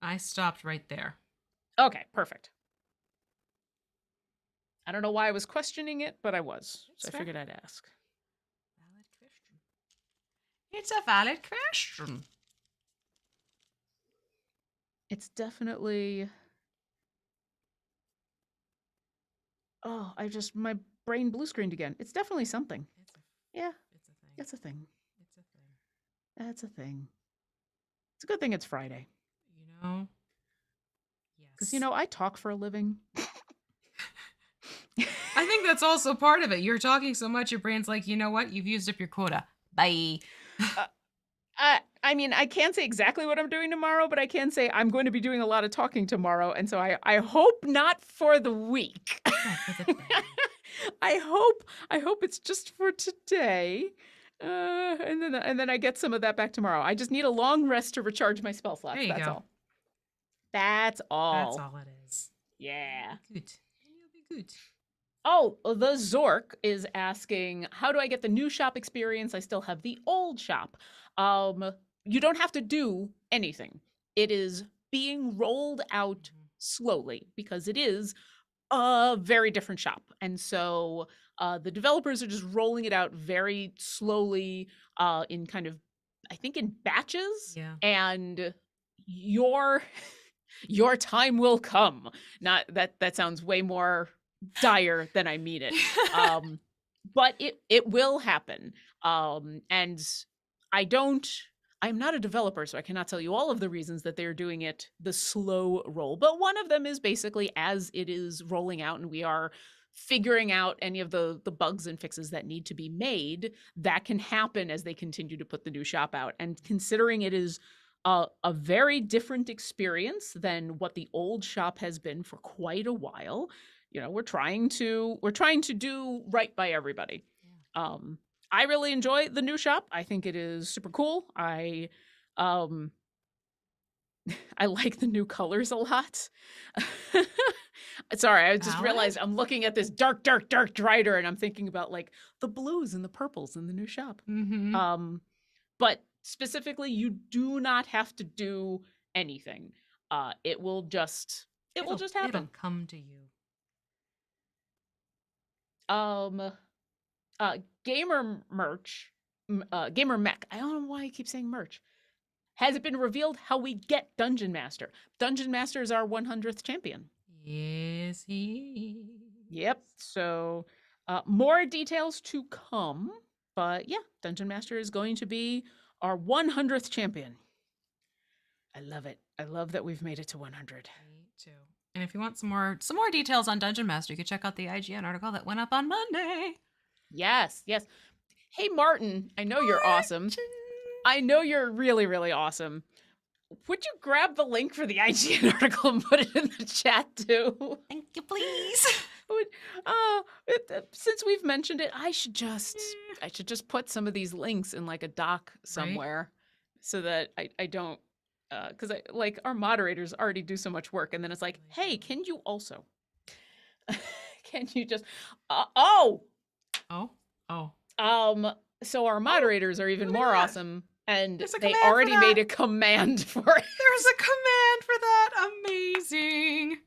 I stopped right there. Okay, perfect. I don't know why I was questioning it, but I was. So I figured I'd ask. Valid question. It's a valid question. It's definitely. Oh, my brain blue screened again. It's definitely something. Yeah. It's a thing. It's a thing. It's a thing. That's a thing. It's a good thing it's Friday. You know? Yes. Because, you know, I talk for a living. I think that's also part of it. You're talking so much, your brain's like, you know what? You've used up your quota. Bye. I mean, I can't say exactly what I'm doing tomorrow, but I can say I'm going to be doing a lot of talking tomorrow. And so I hope not for the week. I hope it's just for today. And then I get some of that back tomorrow. I just need a long rest to recharge my spell slots. That's all. That's all. That's all it is. Yeah. Good. You'll be good. Oh, the Zork is asking, how do I get the new shop experience? I still have the old shop. You don't have to do anything. It is being rolled out slowly because it is a very different shop. And so the developers are just rolling it out very slowly in kind of, I think, in batches. Yeah. And your time will come. Not that sounds way more dire than I mean it. But it will happen. And I'm not a developer, so I cannot tell you all of the reasons that they're doing it the slow roll. But one of them is basically as it is rolling out and we are figuring out any of the bugs and fixes that need to be made, that can happen as they continue to put the new shop out. And considering it is a very different experience than what the old shop has been for quite a while, you know, we're trying to do right by everybody. Yeah. I really enjoy the new shop. I think it is super cool. I like the new colors a lot. Sorry, I just realized I'm looking at this dark Drider and I'm thinking about like the blues and the purples in the new shop. Mm-hmm. But specifically, you do not have to do anything. It will just happen. It'll come to you. Gamer merch, gamer mech. I don't know why I keep saying merch. Has it been revealed how we get Dungeon Master? Dungeon Master is our 100th champion. Yes, he is. Yep. So more details to come. But yeah, Dungeon Master is going to be our 100th champion. I love it. I love that we've made it to 100. Me too. And if you want some more details on Dungeon Master, you can check out the IGN article that went up on Monday. Yes. Hey, Martin, I know you're awesome. I know you're really, really awesome. would you grab the link for the IGN article and put it in the chat too? Thank you, please. Since we've mentioned it, I should just put some of these links in like a doc somewhere, so that I don't, because like our moderators already do so much work, and then it's like, hey, can you also, can you just, so our moderators are even more awesome, and they already made a command for it. There's a command for that. Amazing.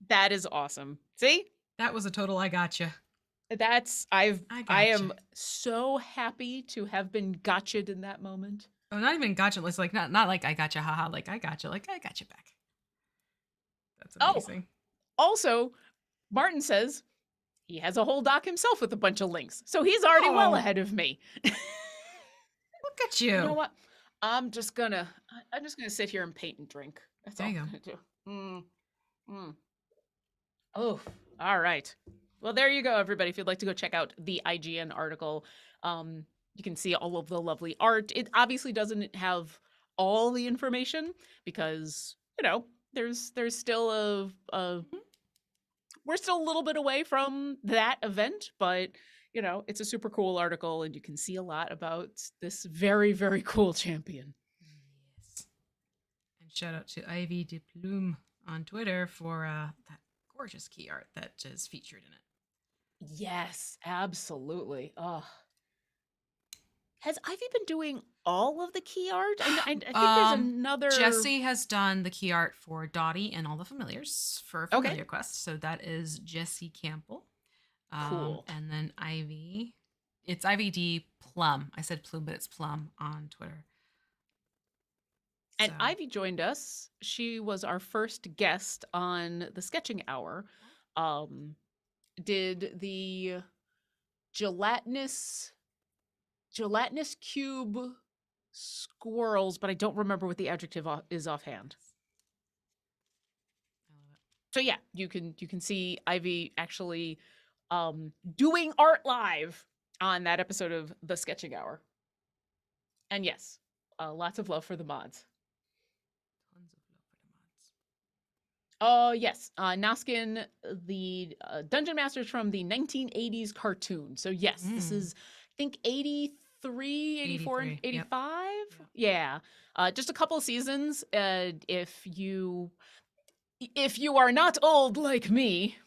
That is awesome. See? That was a total I gotcha. I am so happy to have been gotcha'd in that moment. Oh, not even gotcha. It's like not like I gotcha, haha. Like I gotcha back. That's amazing. Also, Martin says he has a whole doc himself with a bunch of links, so he's already well ahead of me. Look at you. You know what? I'm just gonna sit here and paint and drink. That's all I'm gonna do. Oh, all right. Well, there you go, everybody. If you'd like to go check out the IGN article, you can see all of the lovely art. It obviously doesn't have all the information because, there's still we're still a little bit away from that event, but it's a super cool article, and you can see a lot about this very, very cool champion. Yes. And shout out to Ivy de Plume on Twitter for that gorgeous key art that is featured in it. Yes, absolutely. Has Ivy been doing all of the key art? I think there's another. Jesse has done the key art for Dottie and all the familiars for Familiar Quest. So that is Jesse Campbell. Cool. And then Ivy. It's Ivy D Plum. I said Plume, but it's Plum on Twitter. And Ivy joined us. She was our first guest on the Sketching Hour. Did the gelatinous cube squirrels, but I don't remember what the adjective is offhand. So yeah, you can see Ivy actually doing art live on that episode of the Sketching Hour. And yes, lots of love for the mods. Tons of love for the Oh mods. yes, Noskin, the Dungeon Masters from the 1980s cartoon. So yes, this is, I think, 83, 84, and 85. Yep. Yeah, just a couple seasons. If you are not old like me,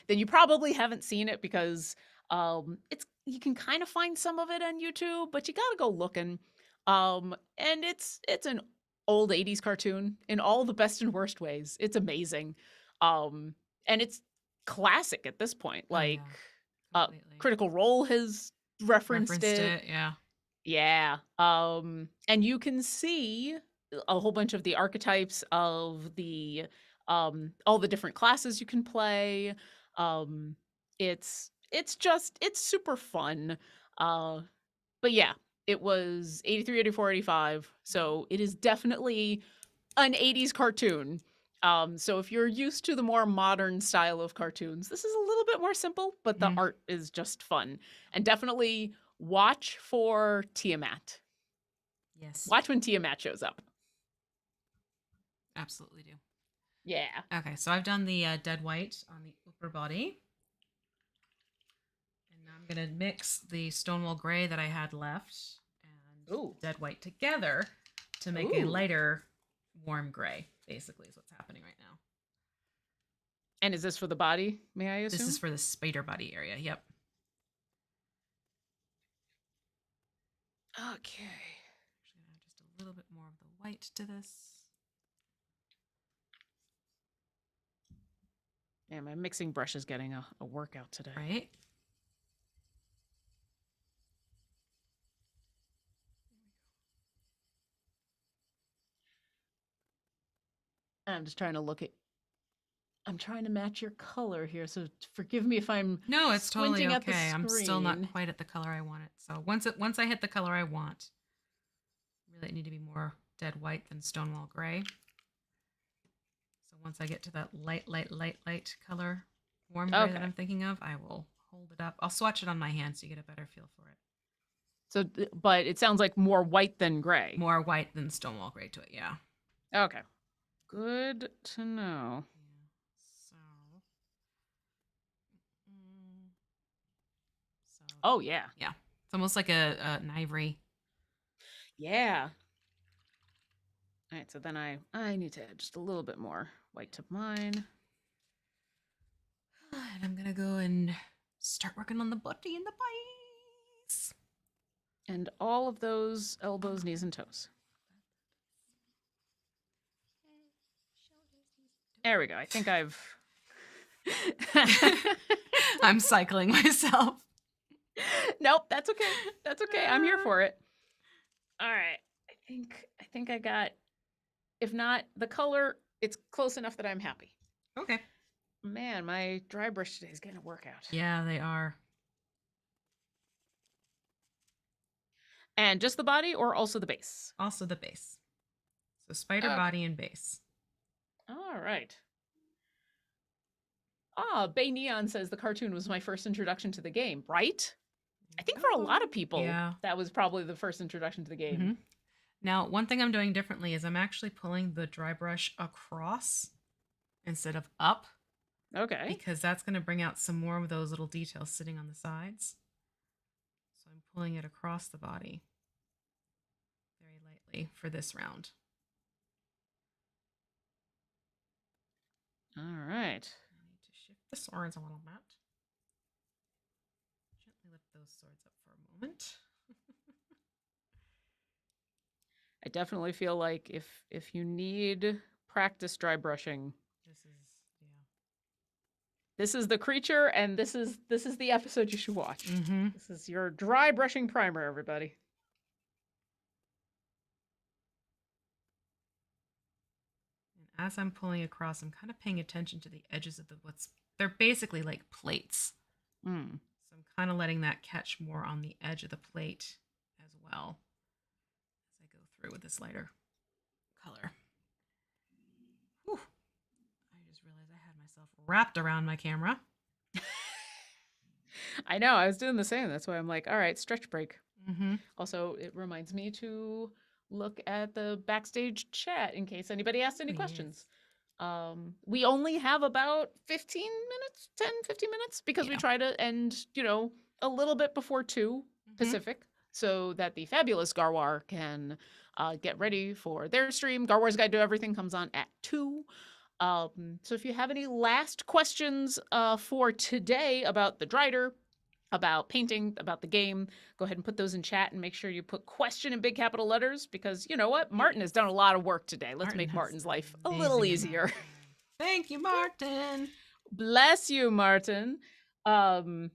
then you probably haven't seen it because you can kind of find some of it on YouTube, but you gotta go looking. And it's an old 80s cartoon in all the best and worst ways. It's amazing. And it's classic at this point. Like, Critical Role has referenced it. Yeah. Yeah. And you can see a whole bunch of the archetypes of the all the different classes you can play. It's super fun. But yeah, it was 83, 84, 85. So it is definitely an 80s cartoon. So if you're used to the more modern style of cartoons, this is a little bit more simple, but the art is just fun. And definitely watch for Tiamat. Yes. Watch when Tiamat shows up. Absolutely do. Yeah. Okay, so I've done the dead white on the upper body. And now I'm going to mix the Stonewall Gray that I had left and dead white together to make a lighter warm gray, basically, is what's happening right now. And is this for the body, may I assume? This is for the spider body area, yep. Okay. Actually, add just a little bit more of the white to this. Yeah, my mixing brush is getting a workout today. Right. I'm just trying to I'm trying to match your color here, so forgive me if I'm No, it's totally squinting at the okay. I'm still not screen. quite at the color I want it. So once I hit the color I want, really need to be more dead white than Stonewall Gray. So once I get to that light color, warm gray that I'm thinking of, I will hold it up. I'll swatch it on my hand so you get a better feel for it. So, but it sounds like more white than gray. More white than Stonewall Gray to it, yeah. Okay. Good to know. Yeah. So Oh, yeah. yeah. It's almost like an ivory. Yeah. All right, so then I need to add just a little bit more white to mine. And I'm going to go and start working on the body and the base. And all of those elbows, knees, and toes. There we go. I think I've... I'm cycling myself. Nope, that's okay. That's okay. I'm here for it. All right. I think I got, if not the color, it's close enough that I'm happy. Okay. Man, my dry brush today is getting a workout. Yeah, they are. And just the body or also the base? Also the base. So spider body and base. All right. Ah, Bay Neon says the cartoon was my first introduction to the game, right? I think for a lot of people, that was probably the first introduction to the game. Mm-hmm. Now, one thing I'm doing differently is I'm actually pulling the dry brush across instead of up. Okay. Because that's going to bring out some more of those little details sitting on the sides. So I'm pulling it across the body very lightly for this round. All right. I need to shift the swords a little bit. Gently lift those swords up for a moment. I definitely feel like if you need practice dry brushing, this is the creature, and this is the episode you should watch. Mm-hmm. This is your dry brushing primer, everybody. And as I'm pulling across, I'm kind of paying attention to the edges of they're basically like plates. Mm. So I'm kind of letting that catch more on the edge of the plate as well as I go through with this lighter color. Whew. I just realized I had myself wrapped around my camera. I know, I was doing the same. That's why I'm like, all right, stretch break. Mm-hmm. Also, it reminds me to look at the backstage chat in case anybody asked any questions. We only have about 15 minutes, 10, 15 minutes, because we try to end, a little bit before 2 Pacific, so that the fabulous Garwar can get ready for their stream. Garwar's Guide to Everything comes on at 2. So if you have any last questions for today about the Drider, about painting, about the game, go ahead and put those in chat, and make sure you put question in big capital letters, because you know what? Martin has done a lot of work today. Let's make Martin's life a little easier. Thank you, Martin. Bless you, Martin. And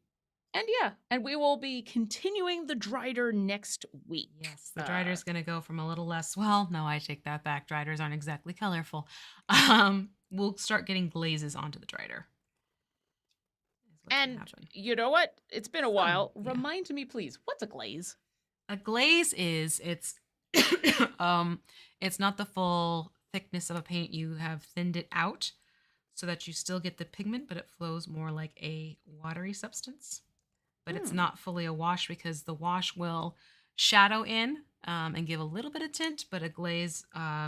we will be continuing the Drider next week. Yes, the Drider's going to go from a little less, no, I take that back. Driders aren't exactly colorful. We'll start getting glazes onto the Drider. And you know what? It's been a while. Remind me, please, what's a glaze? A glaze it's not the full thickness of a paint. You have thinned it out so that you still get the pigment, but it flows more like a watery substance. But it's not fully a wash, because the wash will shadow in and give a little bit of tint, but a glaze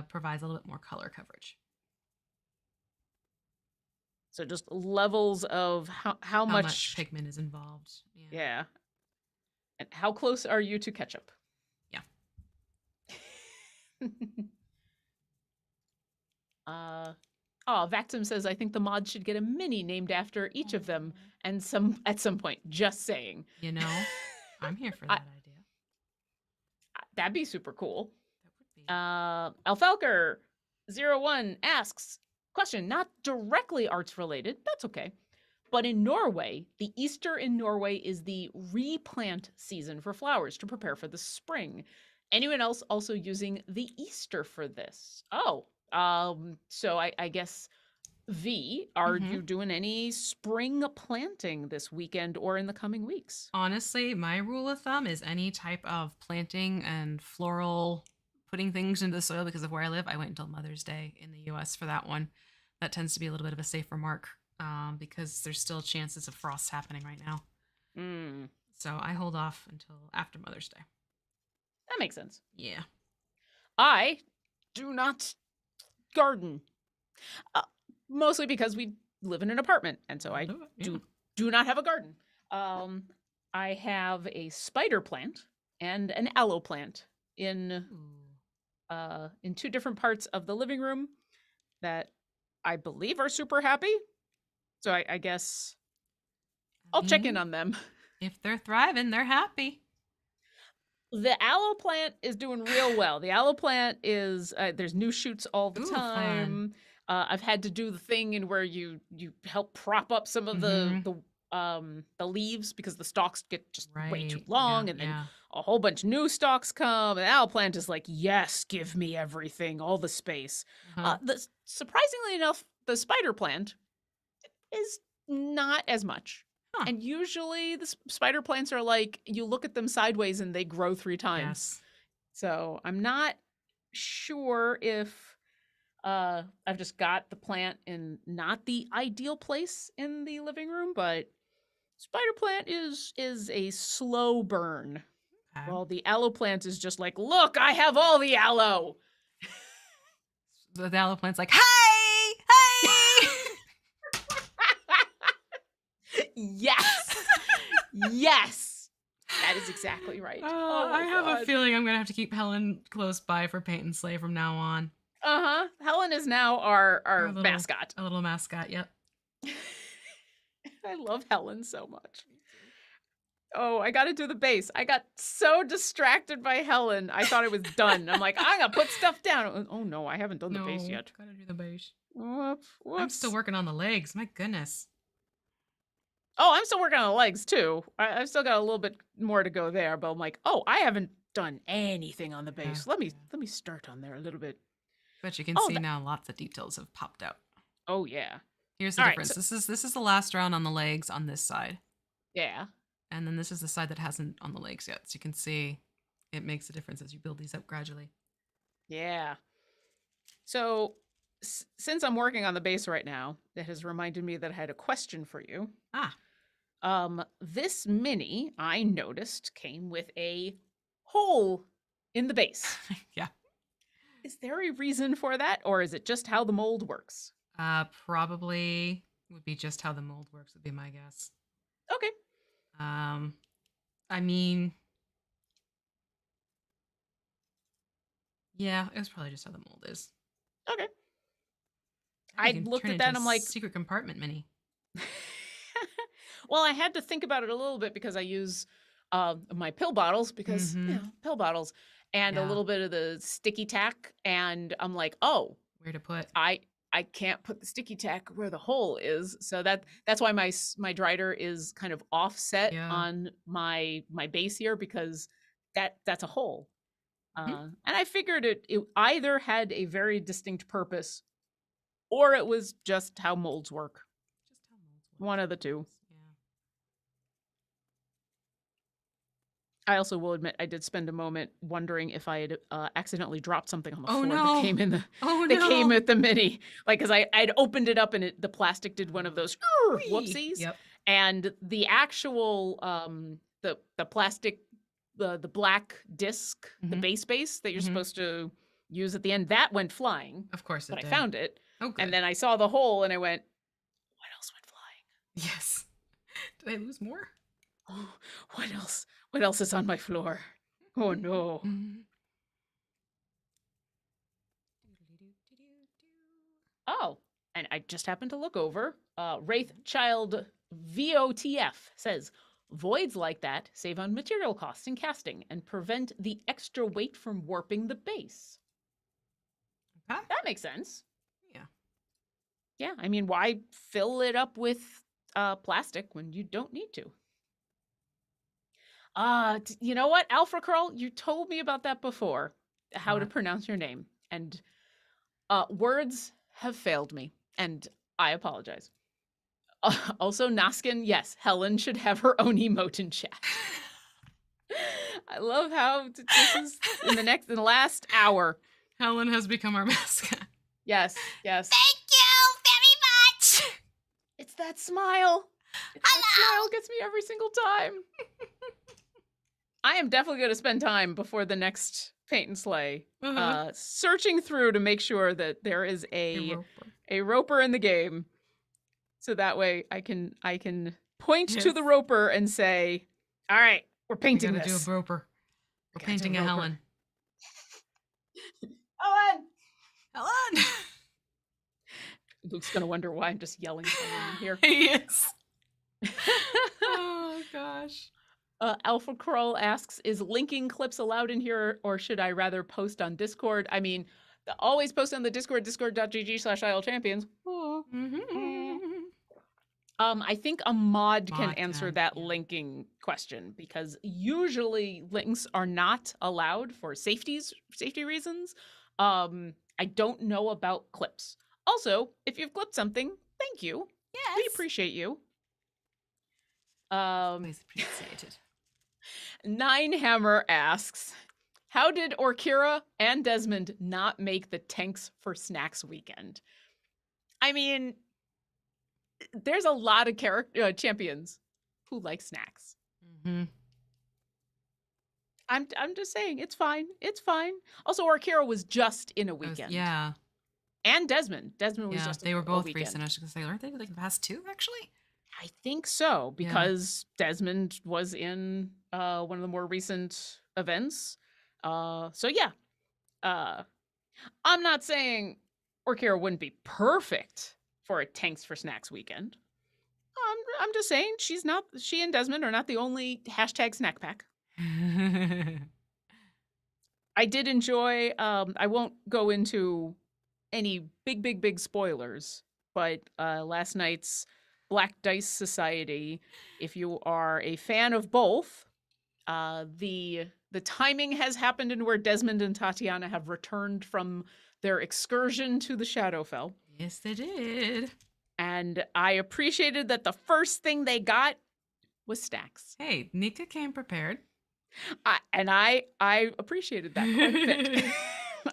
provides a little bit more color coverage. So just levels of how much pigment is involved. Yeah. And how close are you to ketchup? Yeah. Vactum says, I think the mod should get a mini named after each of them, and at some point. Just saying. I'm here for that idea. That'd be super cool. That would be. Alfalker01 asks, question, not directly arts related, that's okay. But in Norway, the Easter in Norway is the replant season for flowers to prepare for the spring. Anyone else also using the Easter for this? So I guess, V, are you doing any spring planting this weekend or in the coming weeks? Honestly, my rule of thumb is any type of planting and floral, putting things into the soil, because of where I live. I wait until Mother's Day in the US for that one. That tends to be a little bit of a safer mark, because there's still chances of frost happening right now. So I hold off until after Mother's Day. That makes sense. Yeah. I do not garden. Mostly because we live in an apartment, and so I do not have a garden. I have a spider plant and an aloe plant in 2 different parts of the living room that I believe are super happy. So I guess I'll check in on them. If they're thriving, they're happy. The aloe plant is doing real well. The aloe plant is there's new shoots all the time. I've had to do the thing in where you help prop up some of the leaves because the stalks get just way too long, and then a whole bunch of new stalks come. And the aloe plant is like, yes, give me everything, all the space. Surprisingly enough, the spider plant is not as much. And usually the spider plants are like, you look at them sideways and they grow 3 times. Yes. So I'm not sure if I've just got the plant in not the ideal place in the living room, but spider plant is a slow burn. Okay. Well, the aloe plant is just like, look, I have all the aloe. The aloe plant's like, hey, hey. Yes. Yes. That is exactly right. I have a feeling I'm going to have to keep Helen close by for Paint and Slay from now on. Helen is now our mascot. A little mascot, yep. I love Helen so much. Oh, I got to do the base. I got so distracted by Helen. I thought it was done. I'm like, I'm going to put stuff down. Oh, no, I haven't done the base yet. Got to do the base. Whoops. I'm still working on the legs. My goodness. Oh, I'm still working on the legs, too. I've still got a little bit more to go there, but I'm like, oh, I haven't done anything on the base. Let me start on there a little bit. But you can see now lots of details have popped out. Oh, yeah. Here's the difference. Right, so this is the last round on the legs on this side. Yeah. And then this is the side that hasn't on the legs yet. So you can see it makes a difference as you build these up gradually. Yeah. So since I'm working on the base right now, it has reminded me that I had a question for you. This mini, I noticed, came with a hole in the base. Yeah. Is there a reason for that, or is it just how the mold works? Probably would be just how the mold works, would be my guess. Okay. I mean, yeah, it was probably just how the mold is. Okay. I looked at that and I'm like, secret compartment mini. Well, I had to think about it a little bit because I use my pill bottles because pill bottles and a little bit of the sticky tack, and I'm like, oh, where to put? I can't put the sticky tack where the hole is, so that's why my Drider is kind of offset on my base here, because that's a hole. And I figured it either had a very distinct purpose, or it was just how molds work. One of the two. I also will admit I did spend a moment wondering if I had accidentally dropped something on the floor that came in the came with the mini, like, because I'd opened it up and the plastic did one of those whoopsies. Yep. And the actual the plastic the black disc, the base that you're supposed to use at the end, that went flying. Of course it did. I found it. Oh, good. And then I saw the hole and I went, what else went flying? Yes. Did I lose more? Oh, what else? What else is on my floor? Oh, no. Oh, and I just happened to look over. Wraith Child VOTF says, voids like that save on material costs in casting and prevent the extra weight from warping the base. Okay. That makes sense. Yeah. Yeah, I mean, why fill it up with plastic when you don't need to? You know what, Alpha Curl, you told me about that before, how to pronounce your name, and words have failed me, and I apologize. Also, Naskin, yes, Helen should have her own emote in chat. I love how this is in the last hour. Helen has become our mascot. Yes, yes. Thank you very much. It's that smile. That smile gets me every single time. I am definitely going to spend time before the next Paint and Slay searching through to make sure that there is a roper in the game. So that way I can point to the roper and say, all right, we're painting this. We gotta do a roper. We're painting a Helen. Helen! Luke's going to wonder why I'm just yelling in here. He is. Oh, gosh. Alpha Kroll asks, is linking clips allowed in here, or should I rather post on Discord? I mean, always post on the Discord, discord.gg/ILChampions. I think a mod can answer that linking question, because usually links are not allowed for safety reasons. I don't know about clips. Also, if you've clipped something, thank you. Yes. We appreciate you. Always appreciated. Ninehammer asks, how did Orkira and Desmond not make the Tanks for Snacks weekend? I mean, there's a lot of champions who like snacks. Mm-hmm. I'm just saying, it's fine. It's fine. Also, Orkira was just in a weekend. Yeah. And Desmond was just they were both weekend. recent. I was just gonna say, aren't they like the past two actually? I think so, because Desmond was in one of the more recent events. So yeah. I'm not saying Orkira wouldn't be perfect for a Tanks for Snacks weekend. I'm just saying she and Desmond are not the only hashtag snack pack. I did enjoy, I won't go into any big spoilers, but last night's Black Dice Society, if you are a fan of both, the timing has happened in where Desmond and Tatiana have returned from their excursion to the Shadowfell. Yes, they did. And I appreciated that the first thing they got was snacks. Hey, Nika came prepared. I appreciated that quite a bit.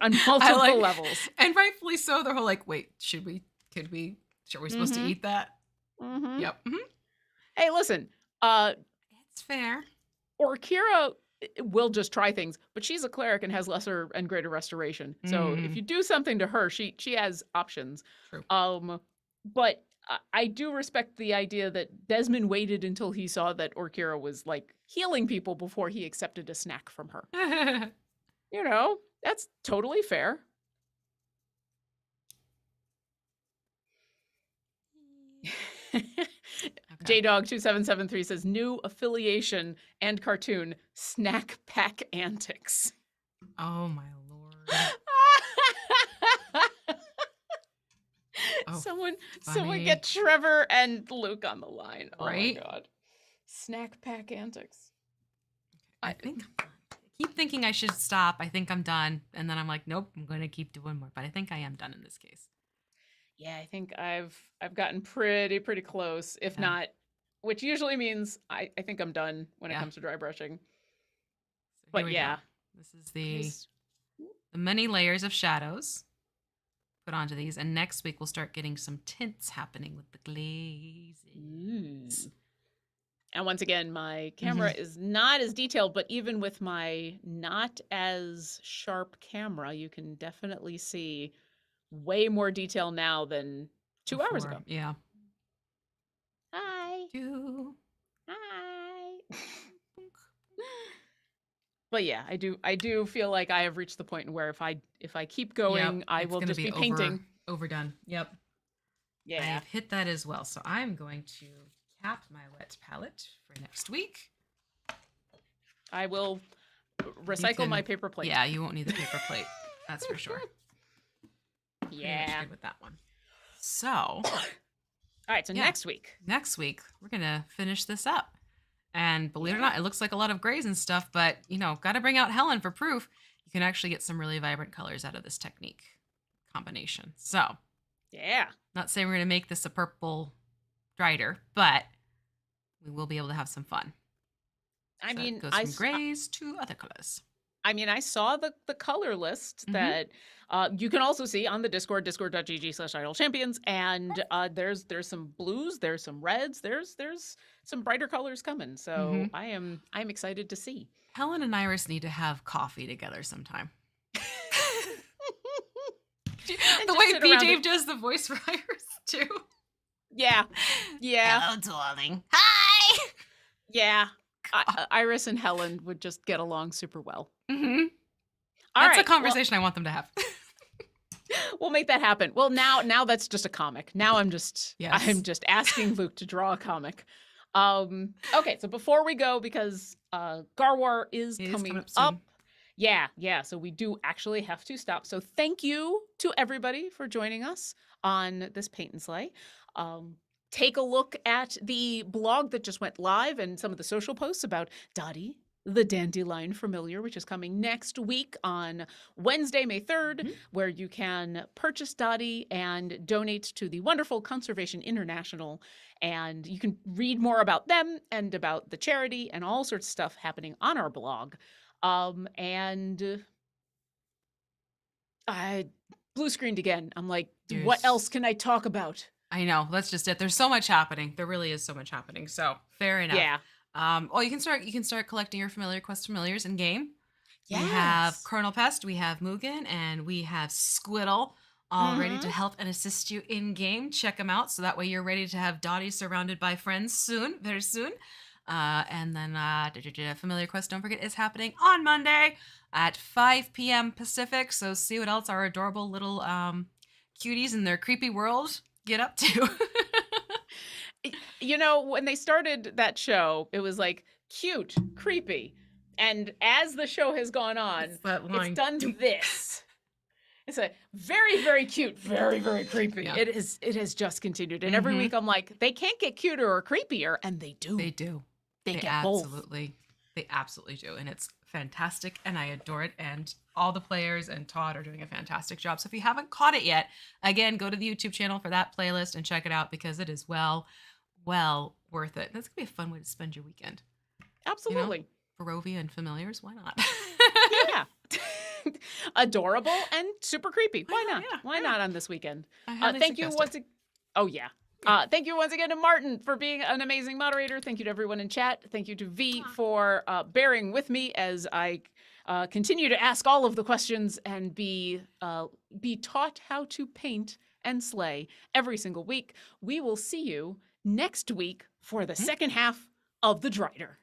On multiple levels. And rightfully so. They're whole like, wait, are we supposed to eat that? Mm-hmm. Yep. Mm-hmm. Hey, listen. It's fair. Orkira will just try things, but she's a cleric and has lesser and greater restoration. So if you do something to her, she has options. True. But I do respect the idea that Desmond waited until he saw that Orkira was like healing people before he accepted a snack from her. You know, that's totally fair. JDog2773 says, new affiliation and cartoon, Snack Pack Antics. Oh my lord. Someone get Trevor and Luke on the line. Right? Oh my god. Snack Pack Antics. I think I keep thinking I should stop. I think I'm done. And then I'm like, nope, I'm going to keep doing more. But I think I am done in this case. Yeah, I think I've gotten pretty close, if not, which usually means I think I'm done when it comes to dry brushing. So but yeah. Go. This is the many layers of shadows put onto these. And next week we'll start getting some tints happening with the glazes. And once again, my camera is not as detailed, but even with my not as sharp camera, you can definitely see way more detail now than 2 hours ago. Yeah. Hi. Hi. But yeah, I do feel like I have reached the point where if I keep going, I will just be painting. Overdone. Yep. Yeah. I have hit that as well. So I'm going to cap my wet palette for next week. I will recycle my paper plate. Yeah, you won't need the paper plate. That's for sure. Yeah. Good with that one. So, all right. So next week we're gonna finish this up, and believe it or not, it looks like a lot of grays and stuff. But got to bring out Helen for proof. You can actually get some really vibrant colors out of this technique combination. So, not saying we're gonna make this a purple Drider, but we will be able to have some fun. I mean, it goes from grays to other colors. I mean, I saw the color list Mhm. that you can also see on the Discord, discord.gg/idlechampions, and there's some blues, there's some reds, there's some brighter colors coming. So Mhm. I'm excited to see. Helen and Iris need to have coffee together sometime. And The just way sit around BJ it. does the voice for Iris too. Yeah. Yeah. Hello, darling. Hi. Yeah. God. Iris and Helen would just get along super well. Mhm. All That's a right. Well, conversation I want them to have. we'll make that happen. Well, now that's just a comic. Now I'm Yes. just asking Luke to draw a comic. Okay, so before we go, because Garwar is It is coming coming up soon. up. Yeah, so we do actually have to stop. So thank you to everybody for joining us on this Paint and Slay. Take a look at the blog that just went live and some of the social posts about Dottie, the dandelion familiar, which is coming next week on Wednesday, May 3rd, Mhm. where you can purchase Dottie and donate to the wonderful Conservation International. And you can read more about them and about the charity and all sorts of stuff happening on our blog. And I blue screened again. I'm like, what else Yes. can I talk about? I know. That's just it. There's so much happening. There really is so much happening. So fair enough. Yeah. Oh, you can start collecting your familiar quest familiars in game. We have Yes. Colonel Pest, we have Mugen, and we have Squiddle all ready to Mm-hmm. help and assist you in game. Check them out so that way you're ready to have Dottie surrounded by friends soon, very soon. And then Familiar Quest, don't forget, is happening on Monday at 5 p.m. Pacific. So see what else our adorable little cuties in their creepy world get up to. You know, when they started that show, it was like cute, creepy. And as the show has gone on, It's that it's line. done this. It's a very, very cute, very, very creepy. Yeah. It has just continued. And every Mm-hmm. week I'm like, they can't get cuter or creepier, and they do. They do. They They get both. absolutely do. And it's fantastic and I adore it. And all the players and Todd are doing a fantastic job. So if you haven't caught it yet, again, go to the YouTube channel for that playlist and check it out because it is well worth it. That's gonna be a fun way to spend your weekend. You know? Absolutely. Barovia and familiars, why not? Yeah. Adorable and super creepy. Why not? Yeah, Why yeah. not on this weekend? I highly Thank you suggest once it. again. Oh, yeah. Yeah. Thank you once again to Martin for being an amazing moderator. Thank you to everyone in chat. Thank you to V for bearing with me as I continue to ask all of the questions and be taught how to paint and slay every single week. We will see you next week for the second half of the Drider.